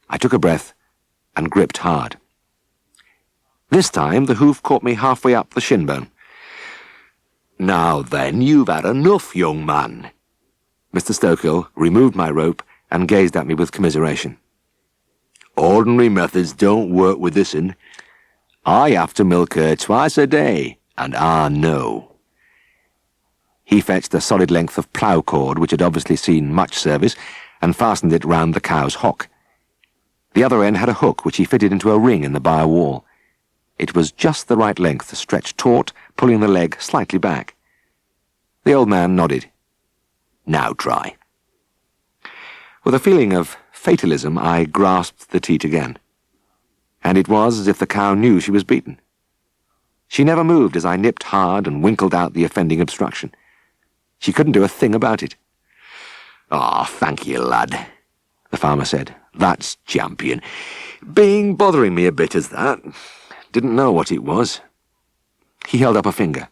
I took a breath and gripped hard. This time the hoof caught me halfway up the shin bone. "Now then, you've had enough, young man." Mr. Stokill removed my rope and gazed at me with commiseration. "Ordinary methods don't work with this one. I have to milk her twice a day, and I know." He fetched a solid length of plough cord, which had obviously seen much service, and fastened it round the cow's hock. The other end had a hook, which he fitted into a ring in the bar wall. It was just the right length to stretch taut, pulling the leg slightly back. The old man nodded. "Now try." With a feeling of fatalism, I grasped the teat again. And it was as if the cow knew she was beaten. She never moved as I nipped hard and winkled out the offending obstruction. She couldn't do a thing about it. Thank you, lad," the farmer said. "That's champion. Been bothering me a bit as that. Didn't know what it was." He held up a finger.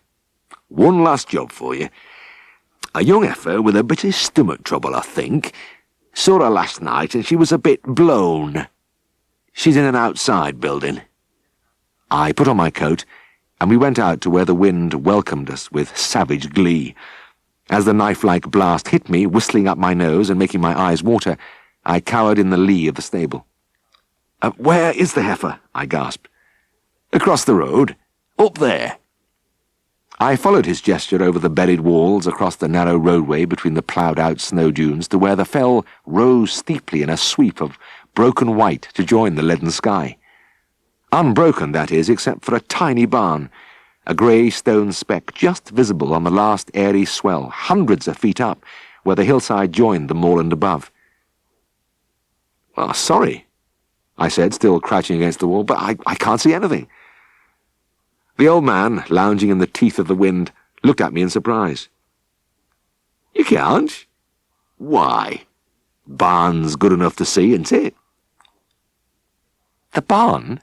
"One last job for you. A young heifer with a bit of stomach trouble, I think. Saw her last night and she was a bit blown. She's in an outside building." I put on my coat, and we went out to where the wind welcomed us with savage glee. As the knife-like blast hit me, whistling up my nose and making my eyes water, I cowered in the lee of the stable. "Where is the heifer?" I gasped. "Across the road. Up there." I followed his gesture over the buried walls, across the narrow roadway between the ploughed-out snow dunes to where the fell rose steeply in a sweep of broken white to join the leaden sky. Unbroken, that is, except for a tiny barn, a grey stone speck just visible on the last airy swell, hundreds of feet up, where the hillside joined the moorland above. "Sorry," I said, still crouching against the wall, "but I can't see anything." The old man, lounging in the teeth of the wind, looked at me in surprise. "You can't? Why? Barn's good enough to see, isn't it?" "The barn?"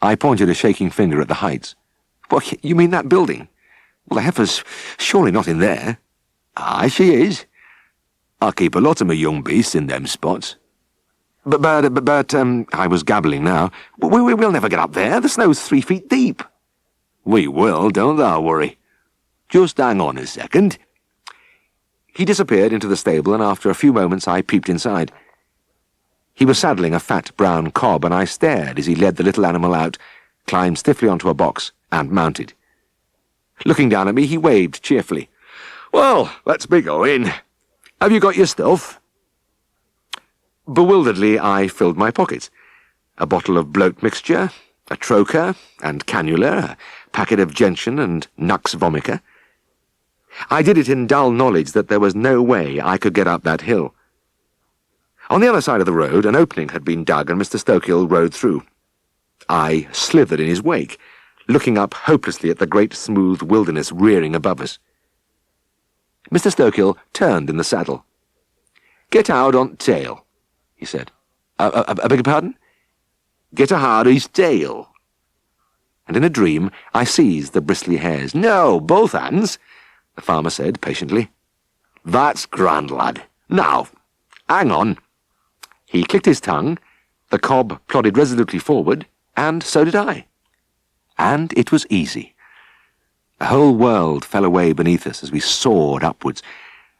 I pointed a shaking finger at the heights. "What, you mean that building? Well, the heifer's surely not in there." "Aye, she is. I keep a lot of my young beasts in them spots." But, I was gabbling now. We'll never get up there. The snow's 3 feet deep." "We will, don't thou worry. Just hang on a second." He disappeared into the stable, and after a few moments I peeped inside. He was saddling a fat brown cob, and I stared as he led the little animal out, climbed stiffly onto a box, and mounted. Looking down at me, he waved cheerfully. "Well, let's be going. Have you got your stuff?" Bewilderedly, I filled my pockets. A bottle of bloat mixture, a trocar and cannula, a packet of gentian and nux vomica. I did it in dull knowledge that there was no way I could get up that hill. On the other side of the road, an opening had been dug, and Mr. Stokill rode through. I slithered in his wake, looking up hopelessly at the great smooth wilderness rearing above us. Mr. Stokill turned in the saddle. "Get out on tail," he said. I beg your pardon?" "Get a hard his tail." And in a dream I seized the bristly hairs. "No, both hands," the farmer said patiently. "That's grand, lad. Now, Hang on. He clicked his tongue, the cob plodded resolutely forward, and so did I. And it was easy. The whole world fell away beneath us as we soared upwards,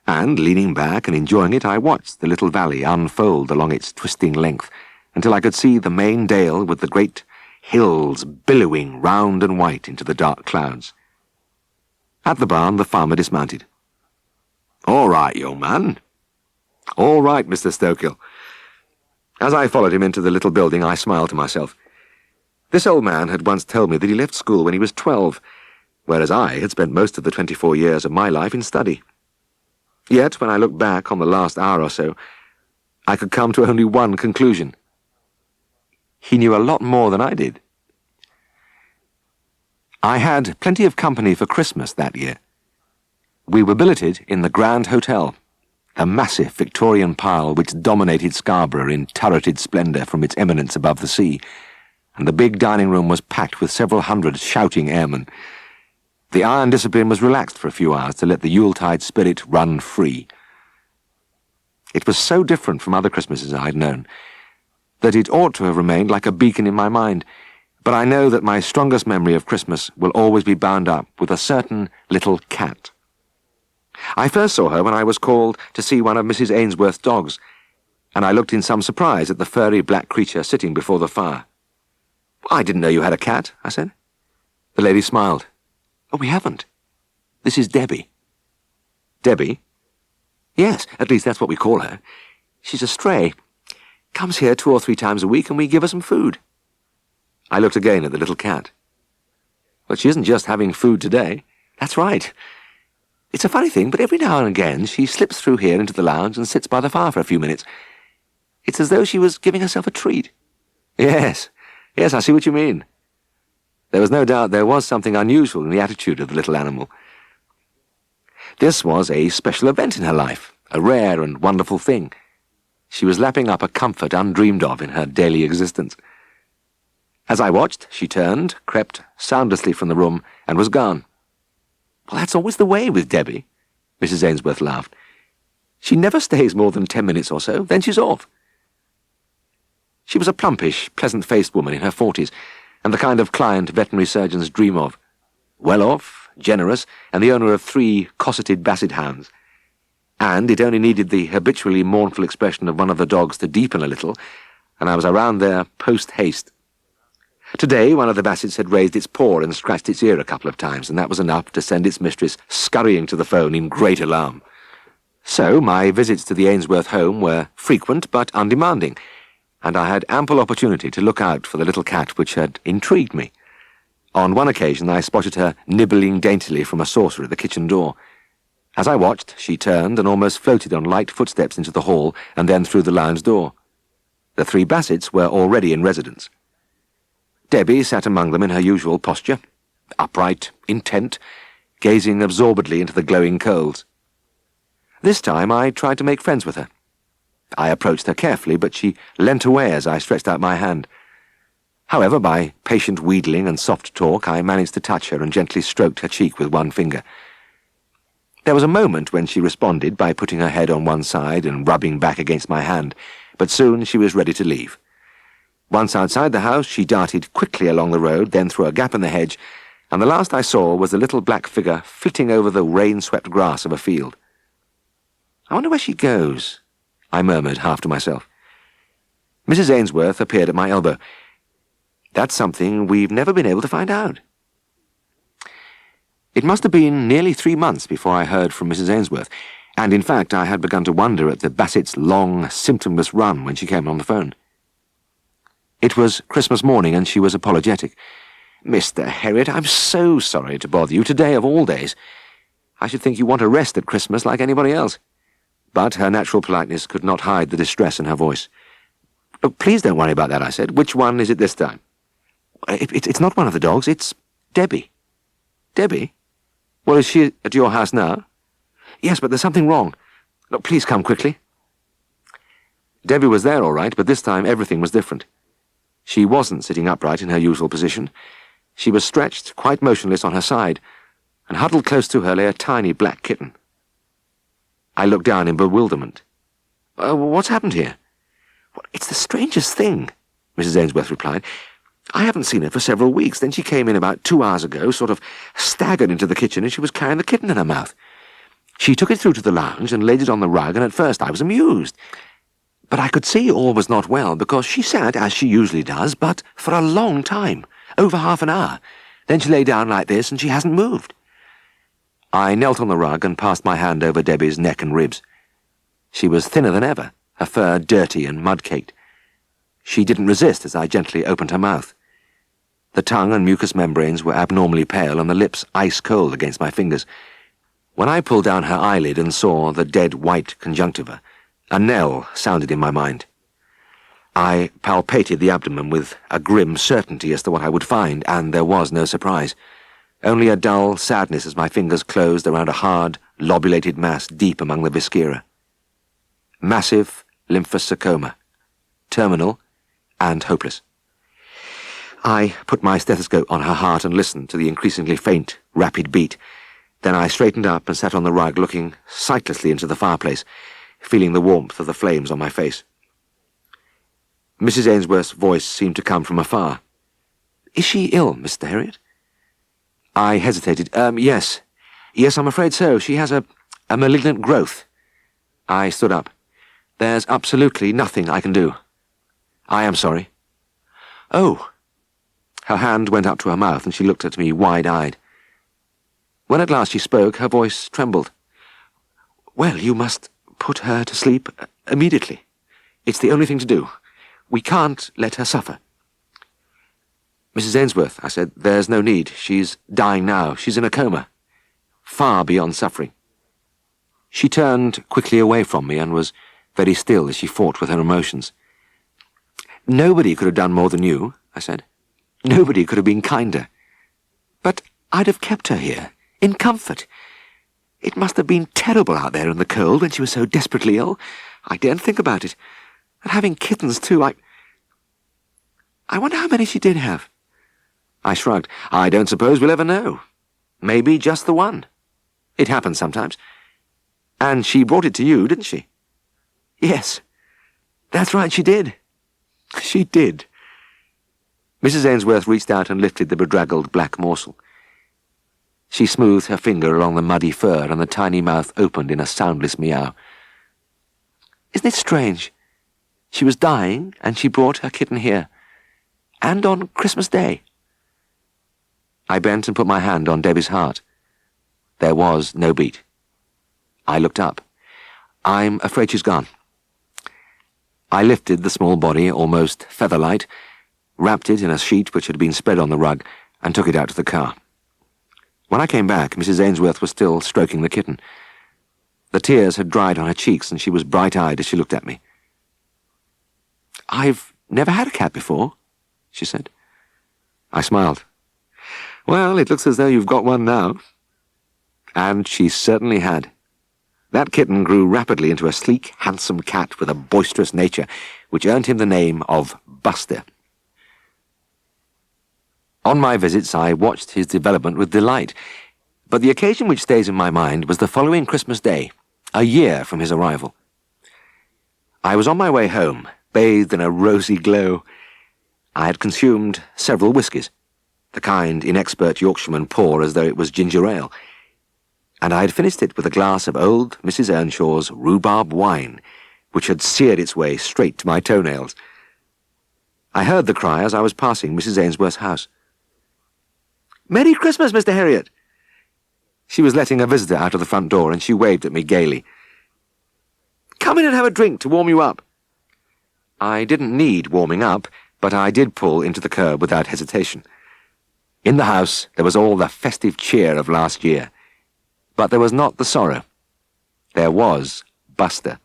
and, leaning back and enjoying it, I watched the little valley unfold along its twisting length until I could see the main dale with the great hills billowing round and white into the dark clouds. At the barn, the farmer dismounted. "All right, young man." "All right, Mr. Stokill." As I followed him into the little building, I smiled to myself. This old man had once told me that he left school when he was 12, whereas I had spent most of the 24 years of my life in study. Yet, when I looked back on the last hour or so, I could come to only one conclusion. He knew a lot more than I did. I had plenty of company for Christmas that year. We were billeted in the Grand Hotel, a massive Victorian pile which dominated Scarborough in turreted splendour from its eminence above the sea, and the big dining room was packed with several hundred shouting airmen. The iron discipline was relaxed for a few hours to let the Yuletide spirit run free. It was so different from other Christmases I had known that it ought to have remained like a beacon in my mind, but I know that my strongest memory of Christmas will always be bound up with a certain little cat. I first saw her when I was called to see one of Mrs. Ainsworth's dogs, and I looked in some surprise at the furry black creature sitting before the fire. "I didn't know you had a cat," I said. The lady smiled. "Oh, we haven't. This is Debbie." "Debbie?" "Yes, at least that's what we call her. She's a stray. Comes here 2 or 3 times a week and we give her some food." I looked again at the little cat. "But she isn't just having food today." "That's right. It's a funny thing, but every now and again she slips through here into the lounge and sits by the fire for a few minutes. It's as though she was giving herself a treat." Yes, I see what you mean." There was no doubt there was something unusual in the attitude of the little animal. This was a special event in her life, a rare and wonderful thing. She was lapping up a comfort undreamed of in her daily existence. As I watched, she turned, crept soundlessly from the room, and was gone. "Well, that's always the way with Debbie," Mrs. Ainsworth laughed. "She never stays more than 10 minutes or so, then she's off." She was a plumpish, pleasant-faced woman in her 40s, and the kind of client veterinary surgeons dream of. Well-off, generous, and the owner of 3 cosseted basset hounds. And it only needed the habitually mournful expression of one of the dogs to deepen a little, and I was around there post-haste. Today, one of the bassets had raised its paw and scratched its ear a couple of times, and that was enough to send its mistress scurrying to the phone in great alarm. So my visits to the Ainsworth home were frequent but undemanding, and I had ample opportunity to look out for the little cat which had intrigued me. On one occasion I spotted her nibbling daintily from a saucer at the kitchen door. As I watched, she turned and almost floated on light footsteps into the hall and then through the lounge door. The 3 bassets were already in residence. Debbie sat among them in her usual posture, upright, intent, gazing absorbedly into the glowing coals. This time I tried to make friends with her. I approached her carefully, but she leant away as I stretched out my hand. However, by patient wheedling and soft talk, I managed to touch her and gently stroked her cheek with one finger. There was a moment when she responded by putting her head on one side and rubbing back against my hand, but soon she was ready to leave. Once outside the house, she darted quickly along the road, then through a gap in the hedge, and the last I saw was the little black figure flitting over the rain-swept grass of a field. "I wonder where she goes," I murmured, half to myself. Mrs. Ainsworth appeared at my elbow. "That's something we've never been able to find out." It must have been nearly 3 months before I heard from Mrs. Ainsworth, and in fact I had begun to wonder at the Bassett's long, symptomless run when she came on the phone. It was Christmas morning, and she was apologetic. "Mr. Herriot, I'm so sorry to bother you today of all days. I should think you want a rest at Christmas like anybody else." But her natural politeness could not hide the distress in her voice. "Oh, please don't worry about that," I said. "Which one is it this time?" It's not one of the dogs, it's Debbie." "Debbie? Well, is she at your house now?" "Yes, but there's something wrong. Look, please come quickly." Debbie was there all right, but this time everything was different. She wasn't sitting upright in her usual position. She was stretched, quite motionless on her side, and huddled close to her lay a tiny black kitten. I looked down in bewilderment. What's happened here?" "Well, it's the strangest thing," Mrs. Ainsworth replied. "I haven't seen her for several weeks. Then she came in about 2 hours ago, sort of staggered into the kitchen, and she was carrying the kitten in her mouth. She took it through to the lounge and laid it on the rug, and at first I was amused. But I could see all was not well, because she sat, as she usually does, but for a long time, over half an hour. Then she lay down like this, and she hasn't moved." I knelt on the rug and passed my hand over Debbie's neck and ribs. She was thinner than ever, her fur dirty and mud-caked. She didn't resist as I gently opened her mouth. The tongue and mucous membranes were abnormally pale, and the lips ice-cold against my fingers. When I pulled down her eyelid and saw the dead white conjunctiva, a knell sounded in my mind. I palpated the abdomen with a grim certainty as to what I would find, and there was no surprise. Only a dull sadness as my fingers closed around a hard, lobulated mass deep among the viscera. Massive lymphosarcoma. Terminal and hopeless. I put my stethoscope on her heart and listened to the increasingly faint, rapid beat. Then I straightened up and sat on the rug, looking sightlessly into the fireplace, feeling the warmth of the flames on my face. Mrs. Ainsworth's voice seemed to come from afar. "Is she ill, Mr. Herriot?" I hesitated. Yes. Yes, I'm afraid so. She has a malignant growth." I stood up. "There's absolutely nothing I can do." "I am sorry." "Oh." Her hand went up to her mouth, and she looked at me wide-eyed. When at last she spoke, her voice trembled. "Well, you must put her to sleep immediately. It's the only thing to do. We can't let her suffer." "Mrs. Ainsworth," I said, "there's no need. She's dying now. She's in a coma. Far beyond suffering." She turned quickly away from me and was very still as she fought with her emotions. "Nobody could have done more than you," I said. "Nobody could have been kinder. But I'd have kept her here, in comfort. It must have been terrible out there in the cold when she was so desperately ill. I daren't think about it. And having kittens, too, I wonder how many she did have." I shrugged. "I don't suppose we'll ever know. Maybe just the one. It happens sometimes. And she brought it to you, didn't she?" "Yes. That's right, she did. She did." Mrs. Ainsworth reached out and lifted the bedraggled black morsel. She smoothed her finger along the muddy fur, and the tiny mouth opened in a soundless meow. "Isn't it strange? She was dying, and she brought her kitten here. And on Christmas Day." I bent and put my hand on Debbie's heart. There was no beat. I looked up. "I'm afraid she's gone." I lifted the small body, almost feather-light, wrapped it in a sheet which had been spread on the rug, and took it out to the car. When I came back, Mrs. Ainsworth was still stroking the kitten. The tears had dried on her cheeks, and she was bright-eyed as she looked at me. "I've never had a cat before," she said. I smiled. "Well, it looks as though you've got one now." And she certainly had. That kitten grew rapidly into a sleek, handsome cat with a boisterous nature, which earned him the name of Buster. On my visits, I watched his development with delight, but the occasion which stays in my mind was the following Christmas Day, a year from his arrival. I was on my way home, bathed in a rosy glow. I had consumed several whiskies, the kind inexpert Yorkshiremen pour as though it was ginger ale, and I had finished it with a glass of old Mrs. Earnshaw's rhubarb wine, which had seared its way straight to my toenails. I heard the cry as I was passing Mrs. Ainsworth's house. "Merry Christmas, Mr. Herriot!" She was letting a visitor out of the front door, and she waved at me gaily. "Come in and have a drink to warm you up." I didn't need warming up, but I did pull into the curb without hesitation. In the house there was all the festive cheer of last year, but there was not the sorrow. There was Buster.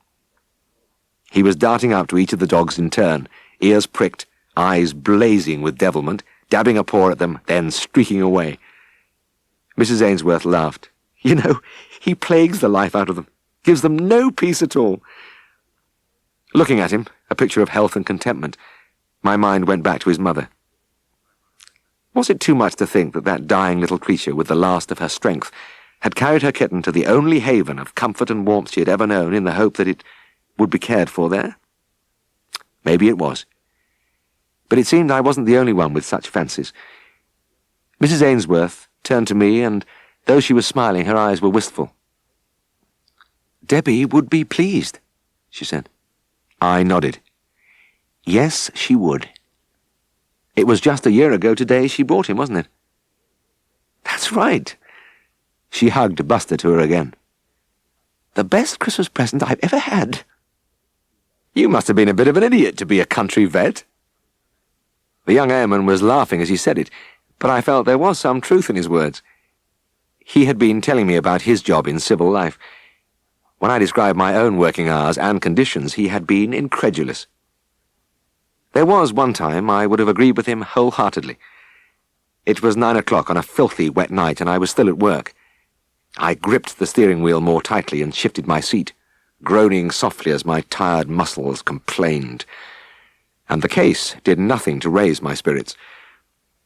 He was darting up to each of the dogs in turn, ears pricked, eyes blazing with devilment, dabbing a paw at them, then streaking away. Mrs. Ainsworth laughed. "You know, he plagues the life out of them, gives them no peace at all." Looking at him, a picture of health and contentment, my mind went back to his mother. Was it too much to think that that dying little creature, with the last of her strength, had carried her kitten to the only haven of comfort and warmth she had ever known, in the hope that it would be cared for there? Maybe it was. But it seemed I wasn't the only one with such fancies. Mrs. Ainsworth turned to me, and though she was smiling, her eyes were wistful. "Debbie would be pleased," she said. I nodded. Yes, she would. It was just a year ago today she brought him, wasn't it? That's right. She hugged Buster to her again. The best Christmas present I've ever had. You must have been a bit of an idiot to be a country vet. The young airman was laughing as he said it, but I felt there was some truth in his words. He had been telling me about his job in civil life. When I described my own working hours and conditions, he had been incredulous. There was one time I would have agreed with him wholeheartedly. It was 9 o'clock on a filthy wet night, and I was still at work. I gripped the steering wheel more tightly and shifted my seat, groaning softly as my tired muscles complained. And the case did nothing to raise my spirits.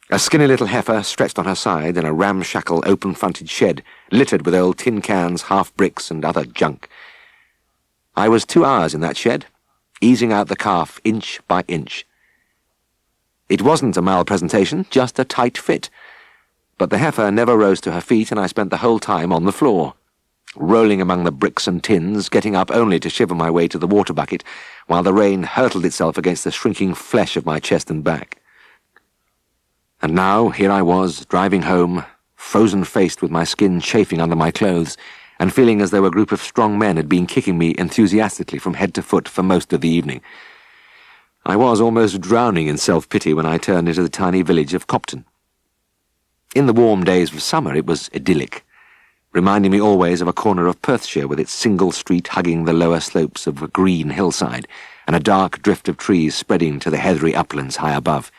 A skinny little heifer stretched on her side in a ramshackle open-fronted shed, littered with old tin cans, half-bricks, and other junk. I was 2 hours in that shed, easing out the calf inch by inch. It wasn't a malpresentation, just a tight fit. But the heifer never rose to her feet, and I spent the whole time on the floor, rolling among the bricks and tins, getting up only to shiver my way to the water bucket, while the rain hurtled itself against the shrinking flesh of my chest and back. And now, here I was, driving home, frozen-faced with my skin chafing under my clothes, and feeling as though a group of strong men had been kicking me enthusiastically from head to foot for most of the evening. I was almost drowning in self-pity when I turned into the tiny village of Copton. In the warm days of summer it was idyllic, reminding me always of a corner of Perthshire with its single street hugging the lower slopes of a green hillside, and a dark drift of trees spreading to the heathery uplands high above.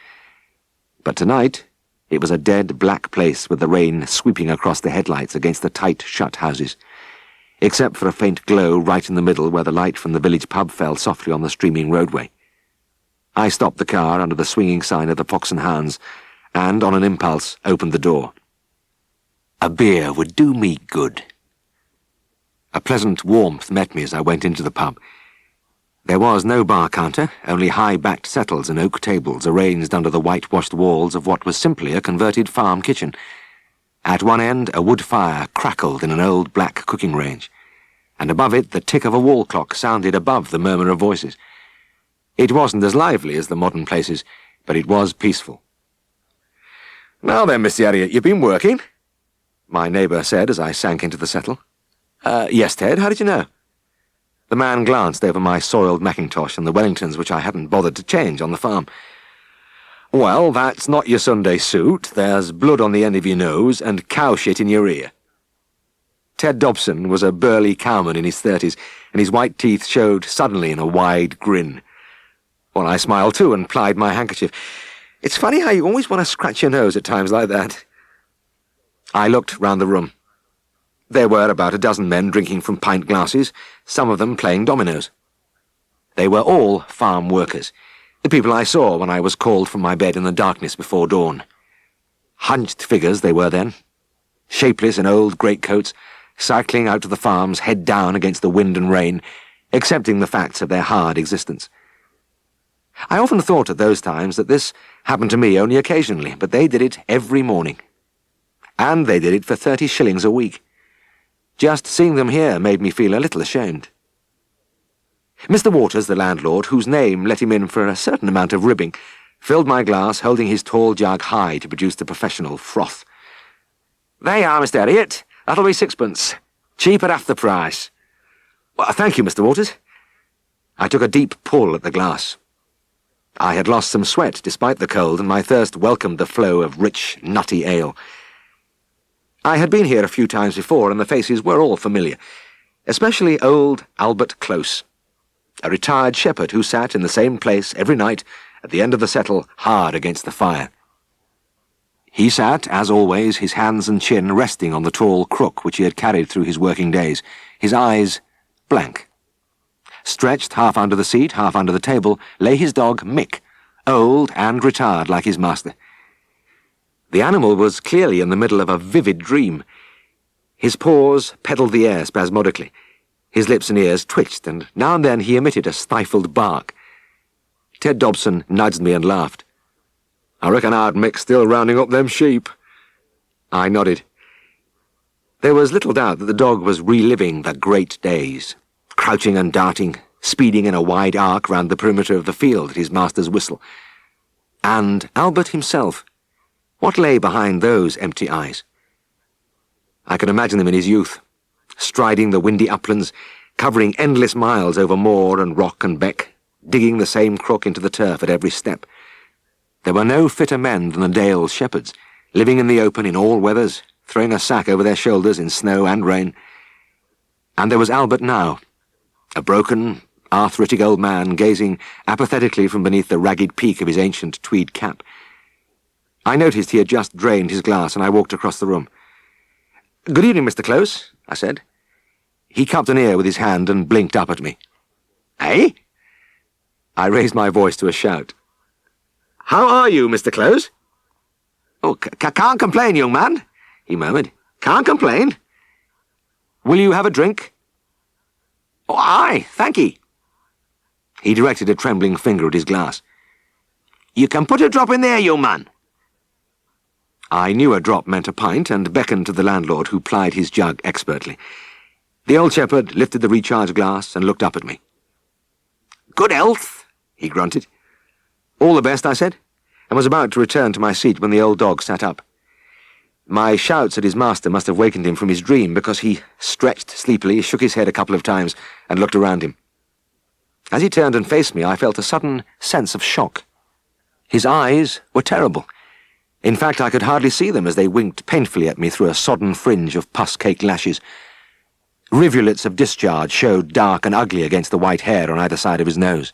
But tonight it was a dead black place with the rain sweeping across the headlights against the tight-shut houses, except for a faint glow right in the middle where the light from the village pub fell softly on the streaming roadway. I stopped the car under the swinging sign of the Fox and Hounds, and, on an impulse, opened the door. A beer would do me good. A pleasant warmth met me as I went into the pub. There was no bar counter, only high-backed settles and oak tables arranged under the whitewashed walls of what was simply a converted farm kitchen. At one end, a wood fire crackled in an old black cooking range, and above it the tick of a wall clock sounded above the murmur of voices. It wasn't as lively as the modern places, but it was peaceful. "Now then, Mr. Elliot, you've been working?" my neighbour said as I sank into the settle. Yes, Ted, how did you know?" The man glanced over my soiled mackintosh and the Wellingtons which I hadn't bothered to change on the farm. "Well, that's not your Sunday suit. There's blood on the end of your nose and cow shit in your ear." Ted Dobson was a burly cowman in his 30s, and his white teeth showed suddenly in a wide grin. Well, I smiled too and plied my handkerchief. It's funny how you always want to scratch your nose at times like that. I looked round the room. There were about a dozen men drinking from pint glasses, some of them playing dominoes. They were all farm workers, the people I saw when I was called from my bed in the darkness before dawn. Hunched figures they were then, shapeless in old greatcoats, cycling out to the farms head down against the wind and rain, accepting the facts of their hard existence. I often thought at those times that this happened to me only occasionally, but they did it every morning. And they did it for 30 shillings a week. Just seeing them here made me feel a little ashamed. Mr. Waters, the landlord, whose name let him in for a certain amount of ribbing, filled my glass, holding his tall jug high to produce the professional froth. "There you are, Mr. Elliot. That'll be 6pence. Cheap at half the price." "Well, thank you, Mr. Waters." I took a deep pull at the glass. I had lost some sweat despite the cold, and my thirst welcomed the flow of rich, nutty ale. I had been here a few times before, and the faces were all familiar, especially old Albert Close, a retired shepherd who sat in the same place every night at the end of the settle, hard against the fire. He sat, as always, his hands and chin resting on the tall crook which he had carried through his working days, his eyes blank. Stretched half under the seat, half under the table, lay his dog Mick, old and retired like his master. The animal was clearly in the middle of a vivid dream. His paws pedalled the air spasmodically. His lips and ears twitched, and now and then he emitted a stifled bark. Ted Dobson nudged me and laughed. "I reckon Ard Mick's still rounding up them sheep." I nodded. There was little doubt that the dog was reliving the great days, crouching and darting, speeding in a wide arc round the perimeter of the field at his master's whistle. And Albert himself, what lay behind those empty eyes? I could imagine them in his youth, striding the windy uplands, covering endless miles over moor and rock and beck, digging the same crook into the turf at every step. There were no fitter men than the Dale's shepherds, living in the open in all weathers, throwing a sack over their shoulders in snow and rain. And there was Albert now, a broken, arthritic old man gazing apathetically from beneath the ragged peak of his ancient tweed cap. I noticed he had just drained his glass, and I walked across the room. "Good evening, Mr. Close," I said. He cupped an ear with his hand and blinked up at me. "Eh?" I raised my voice to a shout. "How are you, Mr. Close?" "Oh, can't complain, young man," he murmured. "Can't complain." "Will you have a drink?" "Oh, aye, thank ye." He directed a trembling finger at his glass. "You can put a drop in there, young man." I knew a drop meant a pint, and beckoned to the landlord, who plied his jug expertly. The old shepherd lifted the recharged glass and looked up at me. "Good health," he grunted. "All the best," I said, and was about to return to my seat when the old dog sat up. My shouts at his master must have wakened him from his dream, because he stretched sleepily, shook his head a couple of times, and looked around him. As he turned and faced me, I felt a sudden sense of shock. His eyes were terrible. In fact, I could hardly see them as they winked painfully at me through a sodden fringe of pus-caked lashes. Rivulets of discharge showed dark and ugly against the white hair on either side of his nose.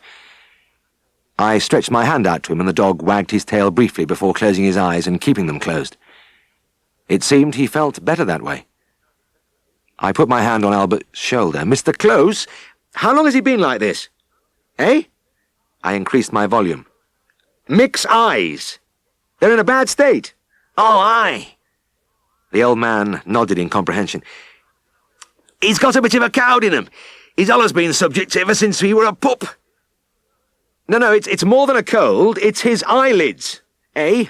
I stretched my hand out to him, and the dog wagged his tail briefly before closing his eyes and keeping them closed. It seemed he felt better that way. I put my hand on Albert's shoulder. "Mr. Close, how long has he been like this? Eh?" I increased my volume. "Mick's eyes. They're in a bad state." "Oh, aye." The old man nodded in comprehension. "He's got a bit of a cowd in him. He's allus been subject ever since he were a pup." No, it's more than a cold. It's his eyelids. Eh?"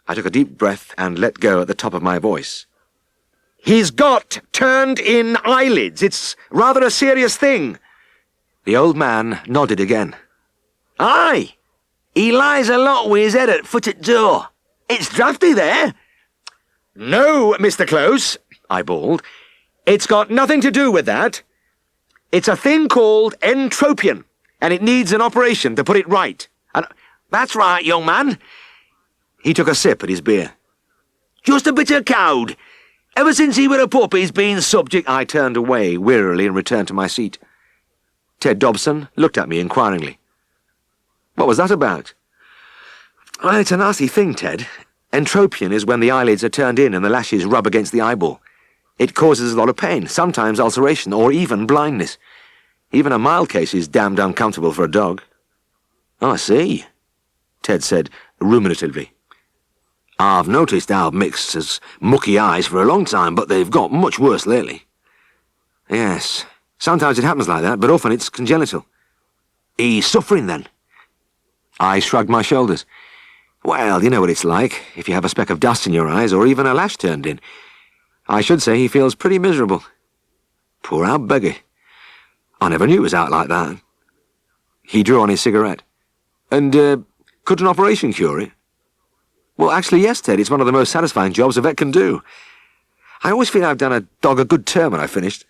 I took a deep breath and let go at the top of my voice. "He's got turned-in eyelids. It's rather a serious thing." The old man nodded again. "Aye. He lies a lot with his head at foot at door. It's drafty there." "No, Mr. Close," I bawled. "It's got nothing to do with that. It's a thing called entropion, and it needs an operation to put it right. And that's right, young man." He took a sip at his beer. "Just a bit of cowd. Ever since he were a pup, he's been subject—" I turned away wearily and returned to my seat. Ted Dobson looked at me inquiringly. "What was that about?" "Well, it's a nasty thing, Ted. Entropion is when the eyelids are turned in and the lashes rub against the eyeball. It causes a lot of pain, sometimes ulceration, or even blindness. Even a mild case is damned uncomfortable for a dog." "Oh, I see," Ted said ruminatively. "I've noticed Al Mix has mucky eyes for a long time, but they've got much worse lately." "Yes, sometimes it happens like that, but often it's congenital." "He's suffering, then?" I shrugged my shoulders. "Well, you know what it's like, if you have a speck of dust in your eyes, or even a lash turned in. I should say he feels pretty miserable." "Poor old beggar. I never knew it was out like that." He drew on his cigarette. "And, could an operation cure it?" "Well, actually, yes, Ted. It's one of the most satisfying jobs a vet can do. I always feel I've done a dog a good turn when I've finished."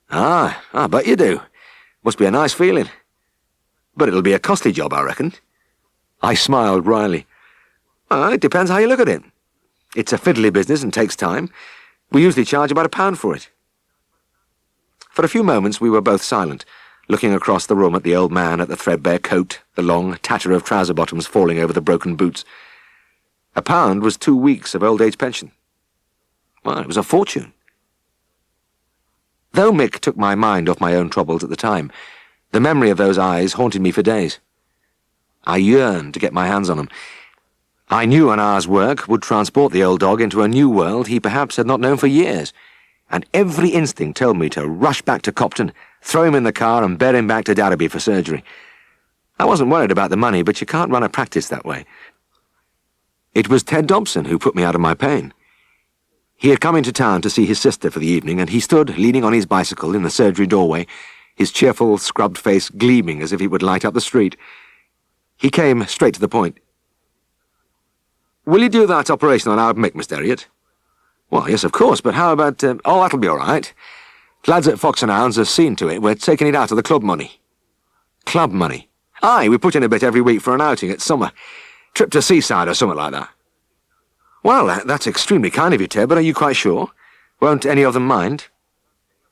"Ah, I bet you do. Must be a nice feeling. But it'll be a costly job, I reckon." I smiled wryly. "Well, it depends how you look at it. It's a fiddly business and takes time. We usually charge about £1 for it." For a few moments we were both silent, looking across the room at the old man, at the threadbare coat, the long tatter of trouser bottoms falling over the broken boots. £1 was 2 weeks of old-age pension. Well, it was a fortune. Though Mick took my mind off my own troubles at the time, the memory of those eyes haunted me for days. I yearned to get my hands on them. I knew an hour's work would transport the old dog into a new world he perhaps had not known for years. and every instinct told me to rush back to Copton, throw him in the car and bear him back to Derby for surgery. I wasn't worried about the money, but you can't run a practice that way. It was Ted Dobson who put me out of my pain. He had come into town to see his sister for the evening, and he stood leaning on his bicycle in the surgery doorway, his cheerful, scrubbed face gleaming as if he would light up the street. He came straight to the point. "Will you do that operation on our Mick, Mr. Elliot?" "Well, yes, of course, but how about... oh, that'll be all right. Lads at Fox and Hounds have seen to it. We're taking it out of the club money." "Club money?" "Aye, we put in a bit every week for an outing at summer. Trip to Seaside or something like that." "Well, that's extremely kind of you, Ted, but are you quite sure? Won't any of them mind?"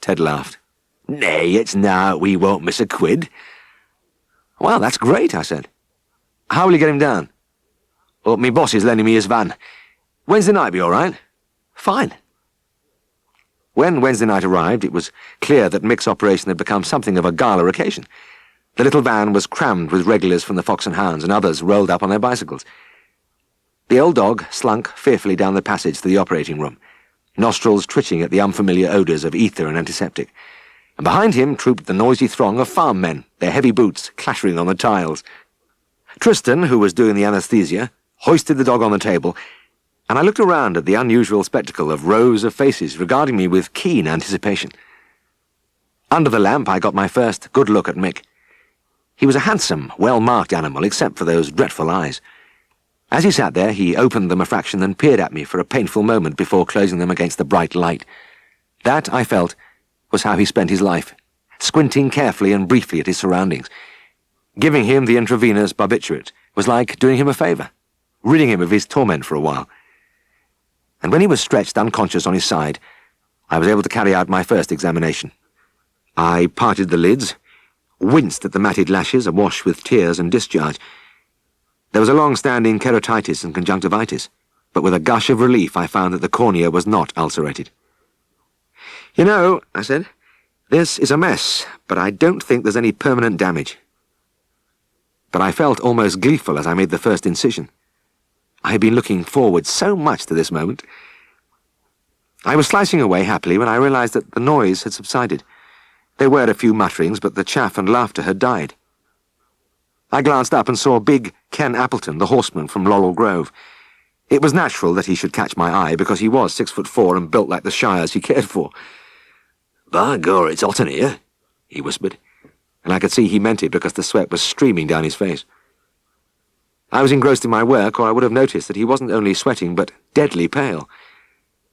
Ted laughed. "Nay, it's now. We won't miss a quid." "Well, that's great," I said. "How will you get him down?" "Oh, me boss is lending me his van. Wednesday night be all right?" "Fine." When Wednesday night arrived, it was clear that Mick's operation had become something of a gala occasion. The little van was crammed with regulars from the Fox and Hounds, and others rolled up on their bicycles. The old dog slunk fearfully down the passage to the operating room, nostrils twitching at the unfamiliar odours of ether and antiseptic. And behind him trooped the noisy throng of farm men, their heavy boots clattering on the tiles. Tristan, who was doing the anaesthesia, hoisted the dog on the table, and I looked around at the unusual spectacle of rows of faces regarding me with keen anticipation. Under the lamp I got my first good look at Mick. He was a handsome, well-marked animal, except for those dreadful eyes. As he sat there, he opened them a fraction and peered at me for a painful moment before closing them against the bright light. That, I felt, was how he spent his life, squinting carefully and briefly at his surroundings. Giving him the intravenous barbiturate was like doing him a favour, ridding him of his torment for a while. And when he was stretched unconscious on his side, I was able to carry out my first examination. I parted the lids, winced at the matted lashes awash with tears and discharge. There was a long-standing keratitis and conjunctivitis, but with a gush of relief I found that the cornea was not ulcerated. "You know," I said, "this is a mess, but I don't think there's any permanent damage." But I felt almost gleeful as I made the first incision. I had been looking forward so much to this moment. I was slicing away happily when I realized that the noise had subsided. There were a few mutterings, but the chaff and laughter had died. I glanced up and saw big Ken Appleton, the horseman from Laurel Grove. It was natural that he should catch my eye, because he was 6'4" and built like the shires he cared for. "By God, it's hot in here," he whispered, and I could see he meant it because the sweat was streaming down his face. I was engrossed in my work, or I would have noticed that he wasn't only sweating, but deadly pale.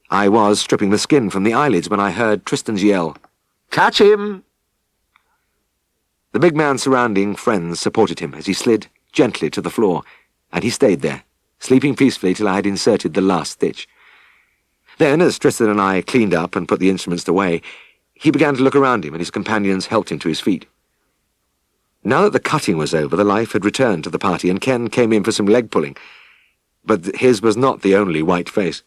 I was stripping the skin from the eyelids when I heard Tristan's yell, "Catch him!" The big man's surrounding friends supported him as he slid gently to the floor, and he stayed there, sleeping peacefully till I had inserted the last stitch. Then, as Tristan and I cleaned up and put the instruments away, he began to look around him, and his companions helped him to his feet. Now that the cutting was over, the life had returned to the party, and Ken came in for some leg-pulling. But his was not the only white face.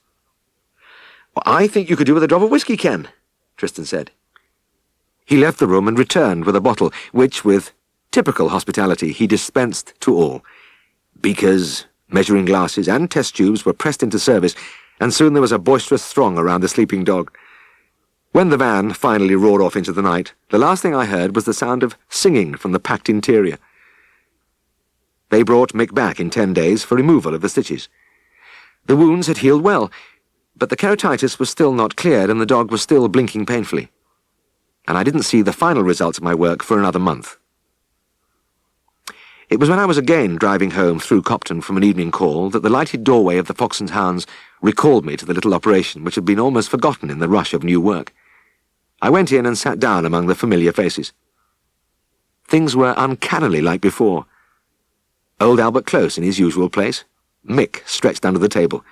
"Well, I think you could do with a drop of whiskey, Ken," Tristan said. He left the room and returned with a bottle, which, with typical hospitality, he dispensed to all. Beakers, measuring glasses, and test tubes were pressed into service, and soon there was a boisterous throng around the sleeping dog. When the van finally roared off into the night, the last thing I heard was the sound of singing from the packed interior. They brought Mick back in 10 days for removal of the stitches. The wounds had healed well, but the keratitis was still not cleared, and the dog was still blinking painfully. And I didn't see the final results of my work for another month. It was when I was again driving home through Copton from an evening call that the lighted doorway of the Fox and Hounds recalled me to the little operation which had been almost forgotten in the rush of new work. I went in and sat down among the familiar faces. Things were uncannily like before. Old Albert Close in his usual place, Mick stretched under the table.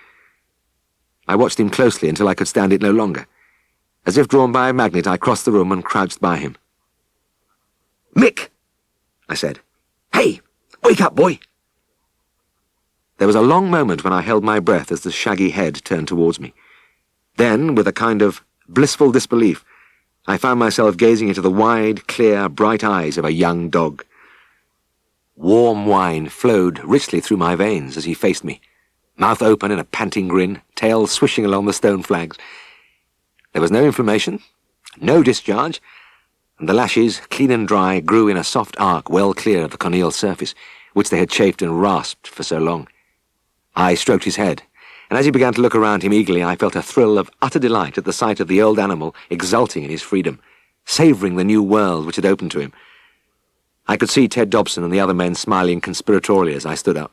I watched him closely until I could stand it no longer. As if drawn by a magnet, I crossed the room and crouched by him. "Mick!" I said. "Hey! Wake up, boy!" There was a long moment when I held my breath as the shaggy head turned towards me. Then, with a kind of blissful disbelief, I found myself gazing into the wide, clear, bright eyes of a young dog. Warm wine flowed richly through my veins as he faced me, mouth open in a panting grin, tail swishing along the stone flags. There was no inflammation, no discharge, and the lashes, clean and dry, grew in a soft arc well clear of the corneal surface, which they had chafed and rasped for so long. I stroked his head, and as he began to look around him eagerly, I felt a thrill of utter delight at the sight of the old animal exulting in his freedom, savouring the new world which had opened to him. I could see Ted Dobson and the other men smiling conspiratorially as I stood up.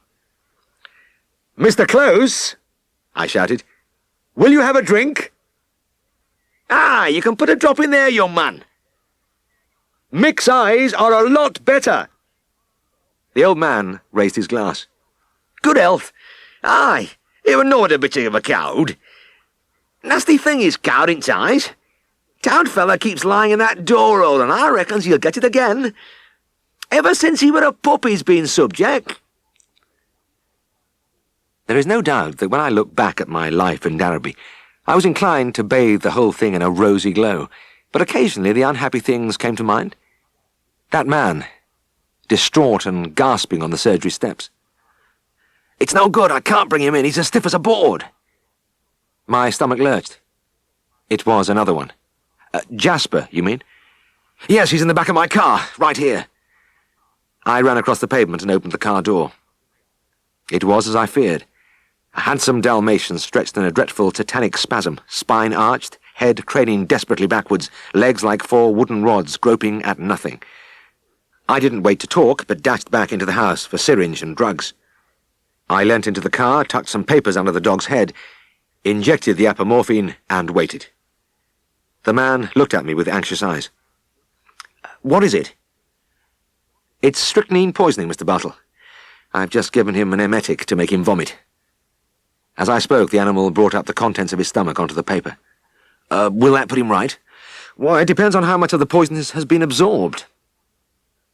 "Mr. Close," I shouted, "will you have a drink?" "Ah, you can put a drop in there, young man." "Mick's eyes are a lot better." The old man raised his glass. "Good health. Aye, he were not a bit of a coward. Nasty thing is coward in eyes. Town fella keeps lying in that door hole, and I reckons he'll get it again. Ever since he were a pup he's been subject." There is no doubt that when I look back at my life in Darrowby, I was inclined to bathe the whole thing in a rosy glow, but occasionally the unhappy things came to mind. That man, distraught and gasping on the surgery steps. "It's no good, I can't bring him in, he's as stiff as a board." My stomach lurched. It was another one. "Jasper, you mean?" "Yes, he's in the back of my car, right here." I ran across the pavement and opened the car door. It was as I feared. A handsome Dalmatian stretched in a dreadful tetanic spasm, spine arched, head craning desperately backwards, legs like 4 wooden rods groping at nothing. I didn't wait to talk, but dashed back into the house for syringe and drugs. I leant into the car, tucked some papers under the dog's head, injected the apomorphine, and waited. The man looked at me with anxious eyes. "What is it?" "It's strychnine poisoning, Mr. Bartle. I've just given him an emetic to make him vomit." As I spoke, the animal brought up the contents of his stomach onto the paper. Will that put him right?" "Why, it depends on how much of the poison has been absorbed."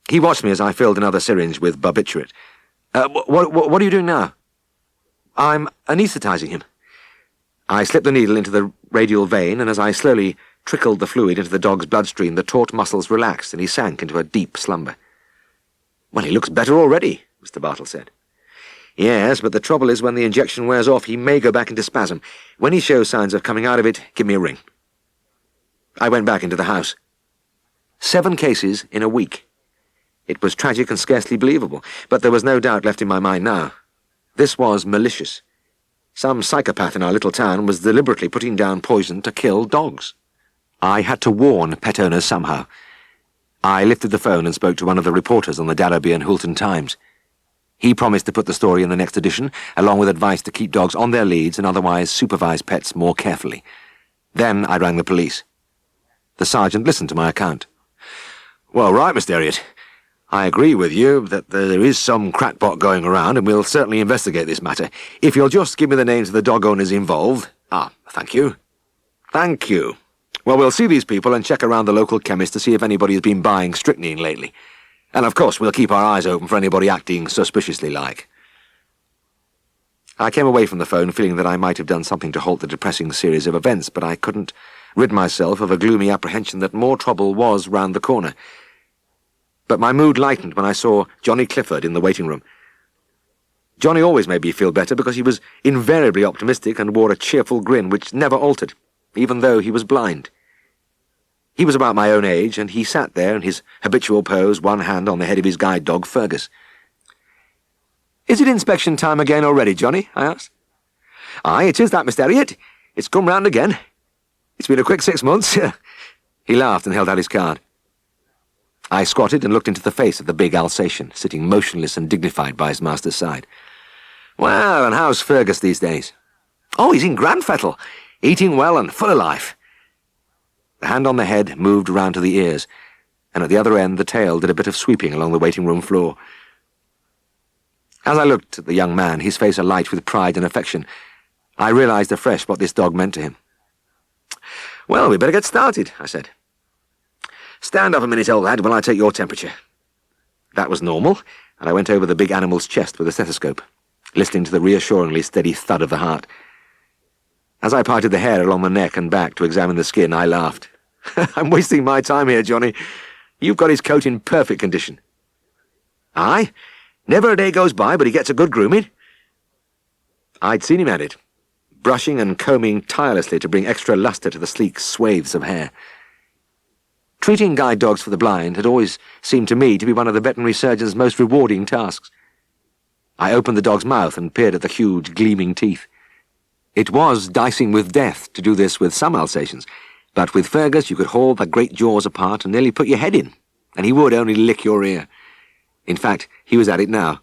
He watched me as I filled another syringe with barbiturate. What are you doing now?" "I'm anaesthetizing him." I slipped the needle into the radial vein, and as I slowly trickled the fluid into the dog's bloodstream, the taut muscles relaxed, and he sank into a deep slumber. "Well, he looks better already," Mr. Bartle said. "Yes, but the trouble is when the injection wears off, he may go back into spasm. When he shows signs of coming out of it, give me a ring." I went back into the house. 7 cases in a week. It was tragic and scarcely believable, but there was no doubt left in my mind now. This was malicious. Some psychopath in our little town was deliberately putting down poison to kill dogs. I had to warn pet owners somehow. I lifted the phone and spoke to one of the reporters on the Darrowby and Hulton Times. He promised to put the story in the next edition, along with advice to keep dogs on their leads and otherwise supervise pets more carefully. Then I rang the police. The sergeant listened to my account. "Well, right, Mr. Elliot. I agree with you that there is some crackpot going around, and we'll certainly investigate this matter. If you'll just give me the names of the dog owners involved." Thank you." "Thank you. Well, we'll see these people and check around the local chemist to see if anybody has been buying strychnine lately. And of course, we'll keep our eyes open for anybody acting suspiciously like." I came away from the phone feeling that I might have done something to halt the depressing series of events, but I couldn't rid myself of a gloomy apprehension that more trouble was round the corner. But my mood lightened when I saw Johnny Clifford in the waiting room. Johnny always made me feel better because he was invariably optimistic and wore a cheerful grin which never altered, even though he was blind. He was about my own age, and he sat there in his habitual pose, one hand on the head of his guide dog, Fergus. "Is it inspection time again already, Johnny?" I asked. "Aye, it is that, Mr. Elliot. It's come round again. It's been a quick 6 months." He laughed and held out his card. I squatted and looked into the face of the big Alsatian, sitting motionless and dignified by his master's side. "Well, and how's Fergus these days?" "Oh, he's in grand fettle, eating well and full of life." The hand on the head moved round to the ears, and at the other end the tail did a bit of sweeping along the waiting-room floor. As I looked at the young man, his face alight with pride and affection, I realized afresh what this dog meant to him. "Well, we'd better get started," I said. "Stand up a minute, old lad, while I take your temperature." That was normal, and I went over the big animal's chest with a stethoscope, listening to the reassuringly steady thud of the heart. As I parted the hair along the neck and back to examine the skin, I laughed. "I'm wasting my time here, Johnny. You've got his coat in perfect condition." "Aye, never a day goes by but he gets a good grooming." I'd seen him at it. brushing and combing tirelessly to bring extra lustre to the sleek swathes of hair. Treating guide dogs for the blind had always seemed to me to be one of the veterinary surgeon's most rewarding tasks. I opened the dog's mouth and peered at the huge, gleaming teeth. It was dicing with death to do this with some Alsatians, but with Fergus you could haul the great jaws apart and nearly put your head in, and he would only lick your ear. In fact, he was at it now.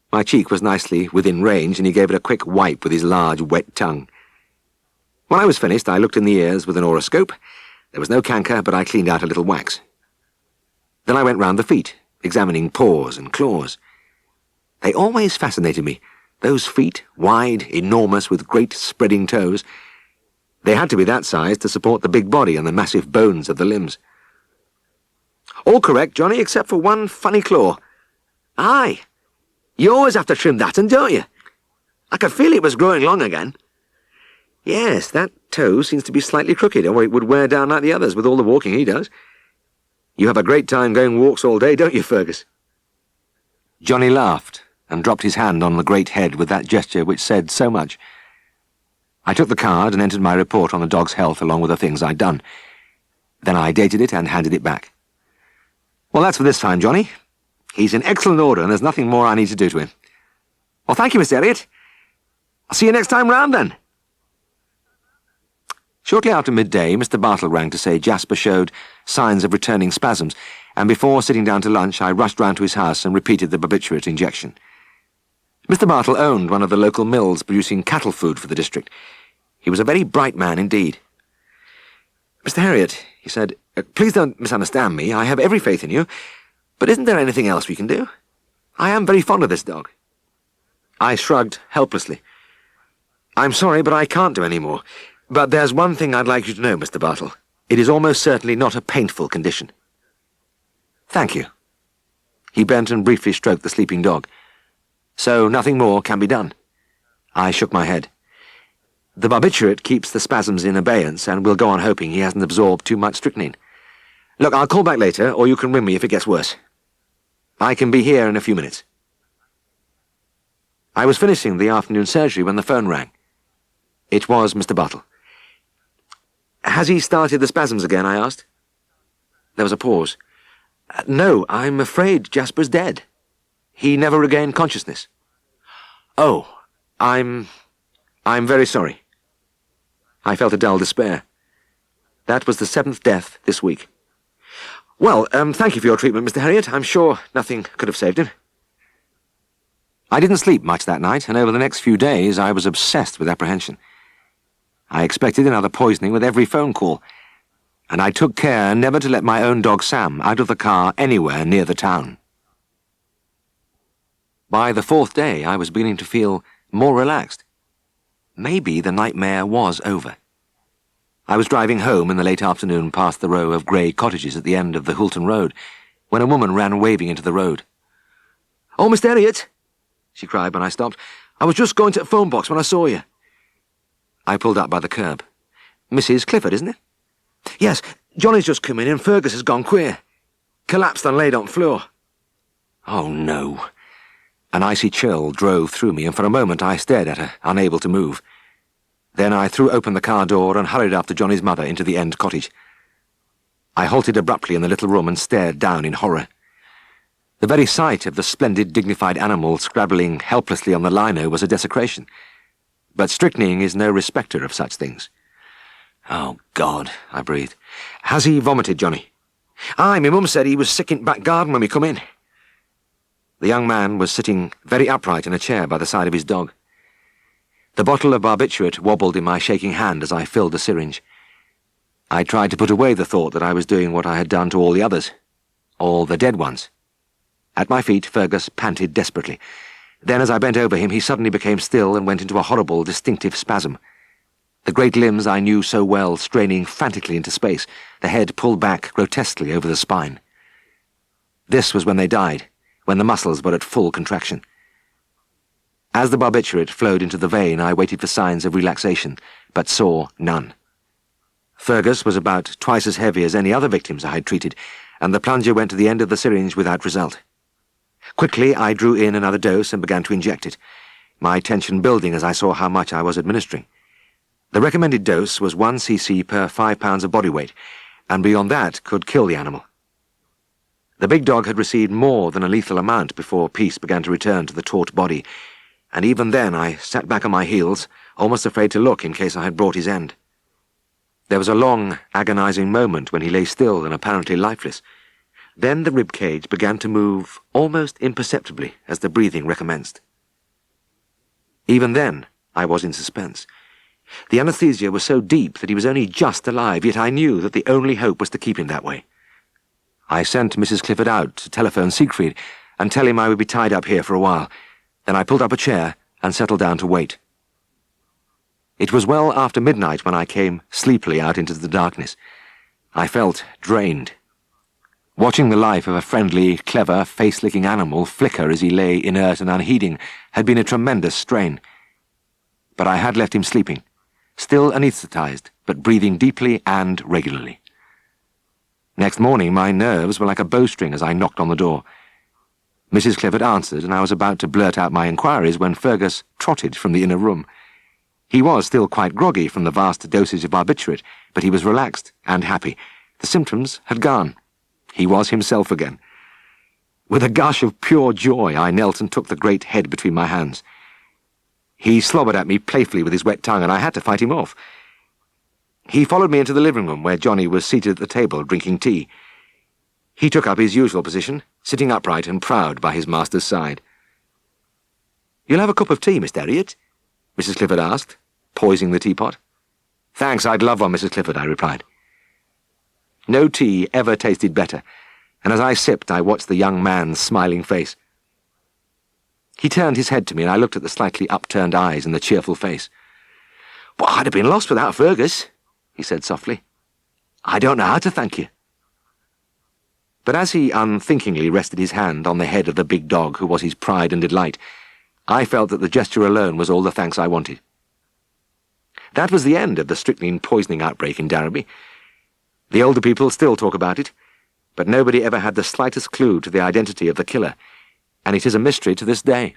My cheek was nicely within range, and he gave it a quick wipe with his large, wet tongue. When I was finished, I looked in the ears with an oroscope. There was no canker, but I cleaned out a little wax. Then I went round the feet, examining paws and claws. They always fascinated me, those feet, wide, enormous, with great spreading toes. They had to be that size to support the big body and the massive bones of the limbs. All correct, Johnny, except for one funny claw. Aye, you always have to trim that, and don't you? I could feel it was growing long again. Yes, that toe seems to be slightly crooked, or it would wear down like the others with all the walking he does. You have a great time going walks all day, don't you, Fergus? Johnny laughed and dropped his hand on the great head with that gesture which said so much. I took the card and entered my report on the dog's health along with the things I'd done. Then I dated it and handed it back. Well, that's for this time, Johnny. He's in excellent order, and there's nothing more I need to do to him. Well, thank you, Mr. Elliot. I'll see you next time round, then. Shortly after midday, Mr. Bartle rang to say Jasper showed signs of returning spasms, and before sitting down to lunch, I rushed round to his house and repeated the barbiturate injection. Mr. Bartle owned one of the local mills producing cattle food for the district. He was a very bright man indeed. Mr. Harriot, he said, please don't misunderstand me. I have every faith in you. But isn't there anything else we can do? I am very fond of this dog. I shrugged helplessly. I'm sorry, but I can't do any more. But there's one thing I'd like you to know, Mr. Bartle. It is almost certainly not a painful condition. Thank you. He bent and briefly stroked the sleeping dog. So nothing more can be done. I shook my head. The barbiturate keeps the spasms in abeyance, and we'll go on hoping he hasn't absorbed too much strychnine. Look, I'll call back later, or you can ring me if it gets worse. I can be here in a few minutes. I was finishing the afternoon surgery when the phone rang. It was Mr. Bartle. Has he started the spasms again, I asked. There was a pause. No, I'm afraid Jasper's dead. He never regained consciousness. Oh, I'm very sorry. I felt a dull despair. That was the 7th death this week. Well, thank you for your treatment, Mr. Harriot. I'm sure nothing could have saved him. I didn't sleep much that night, and over the next few days I was obsessed with apprehension. I expected another poisoning with every phone call, and I took care never to let my own dog Sam out of the car anywhere near the town. By the 4th day, I was beginning to feel more relaxed. Maybe the nightmare was over. I was driving home in the late afternoon past the row of grey cottages at the end of the Hulton Road, when a woman ran waving into the road. "Oh, Mr. Elliot," she cried when I stopped. "I was just going to the phone box when I saw you." I pulled up by the curb. "Mrs. Clifford, isn't it?" "Yes, Johnny's just come in and Fergus has gone queer. Collapsed and laid on floor." Oh, no. An icy chill drove through me, and for a moment I stared at her, unable to move. Then I threw open the car door and hurried after Johnny's mother into the end cottage. I halted abruptly in the little room and stared down in horror. The very sight of the splendid, dignified animal scrabbling helplessly on the lino was a desecration. But strychnine is no respecter of such things. "Oh, God," I breathed. "Has he vomited, Johnny?" "Aye, my mum said he was sick in back garden when we come in." The young man was sitting very upright in a chair by the side of his dog. The bottle of barbiturate wobbled in my shaking hand as I filled the syringe. I tried to put away the thought that I was doing what I had done to all the others, all the dead ones. At my feet, Fergus panted desperately. Then, as I bent over him, he suddenly became still and went into a horrible, distinctive spasm. The great limbs I knew so well straining frantically into space, the head pulled back grotesquely over the spine. This was when they died, when the muscles were at full contraction. As the barbiturate flowed into the vein, I waited for signs of relaxation, but saw none. Fergus was about twice as heavy as any other victims I had treated, and the plunger went to the end of the syringe without result. Quickly, I drew in another dose and began to inject it, my tension building as I saw how much I was administering. The recommended dose was 1 cc per 5 pounds of body weight, and beyond that could kill the animal. The big dog had received more than a lethal amount before peace began to return to the taut body, and even then I sat back on my heels, almost afraid to look in case I had brought his end. There was a long, agonizing moment when he lay still and apparently lifeless. Then the rib cage began to move almost imperceptibly as the breathing recommenced. Even then, I was in suspense. The anesthesia was so deep that he was only just alive, yet I knew that the only hope was to keep him that way. I sent Mrs. Clifford out to telephone Siegfried and tell him I would be tied up here for a while. Then I pulled up a chair and settled down to wait. It was well after midnight when I came sleepily out into the darkness. I felt drained. Watching the life of a friendly, clever, face-licking animal flicker as he lay inert and unheeding had been a tremendous strain. But I had left him sleeping, still anesthetized, but breathing deeply and regularly. Next morning my nerves were like a bowstring as I knocked on the door. Mrs. Clifford answered, and I was about to blurt out my inquiries when Fergus trotted from the inner room. He was still quite groggy from the vast dosage of barbiturate, but he was relaxed and happy. The symptoms had gone. He was himself again. With a gush of pure joy, I knelt and took the great head between my hands. He slobbered at me playfully with his wet tongue, and I had to fight him off. He followed me into the living room, where Johnny was seated at the table drinking tea. He took up his usual position, sitting upright and proud by his master's side. "You'll have a cup of tea, Mr. Herriot?" Mrs. Clifford asked, poising the teapot. "Thanks, I'd love one, Mrs. Clifford," I replied. No tea ever tasted better, and as I sipped I watched the young man's smiling face. He turned his head to me, and I looked at the slightly upturned eyes and the cheerful face. "Well, I'd have been lost without Fergus," he said softly. "I don't know how to thank you." But as he unthinkingly rested his hand on the head of the big dog who was his pride and delight, I felt that the gesture alone was all the thanks I wanted. That was the end of the strychnine poisoning outbreak in Darrowby. The older people still talk about it, but nobody ever had the slightest clue to the identity of the killer, and it is a mystery to this day.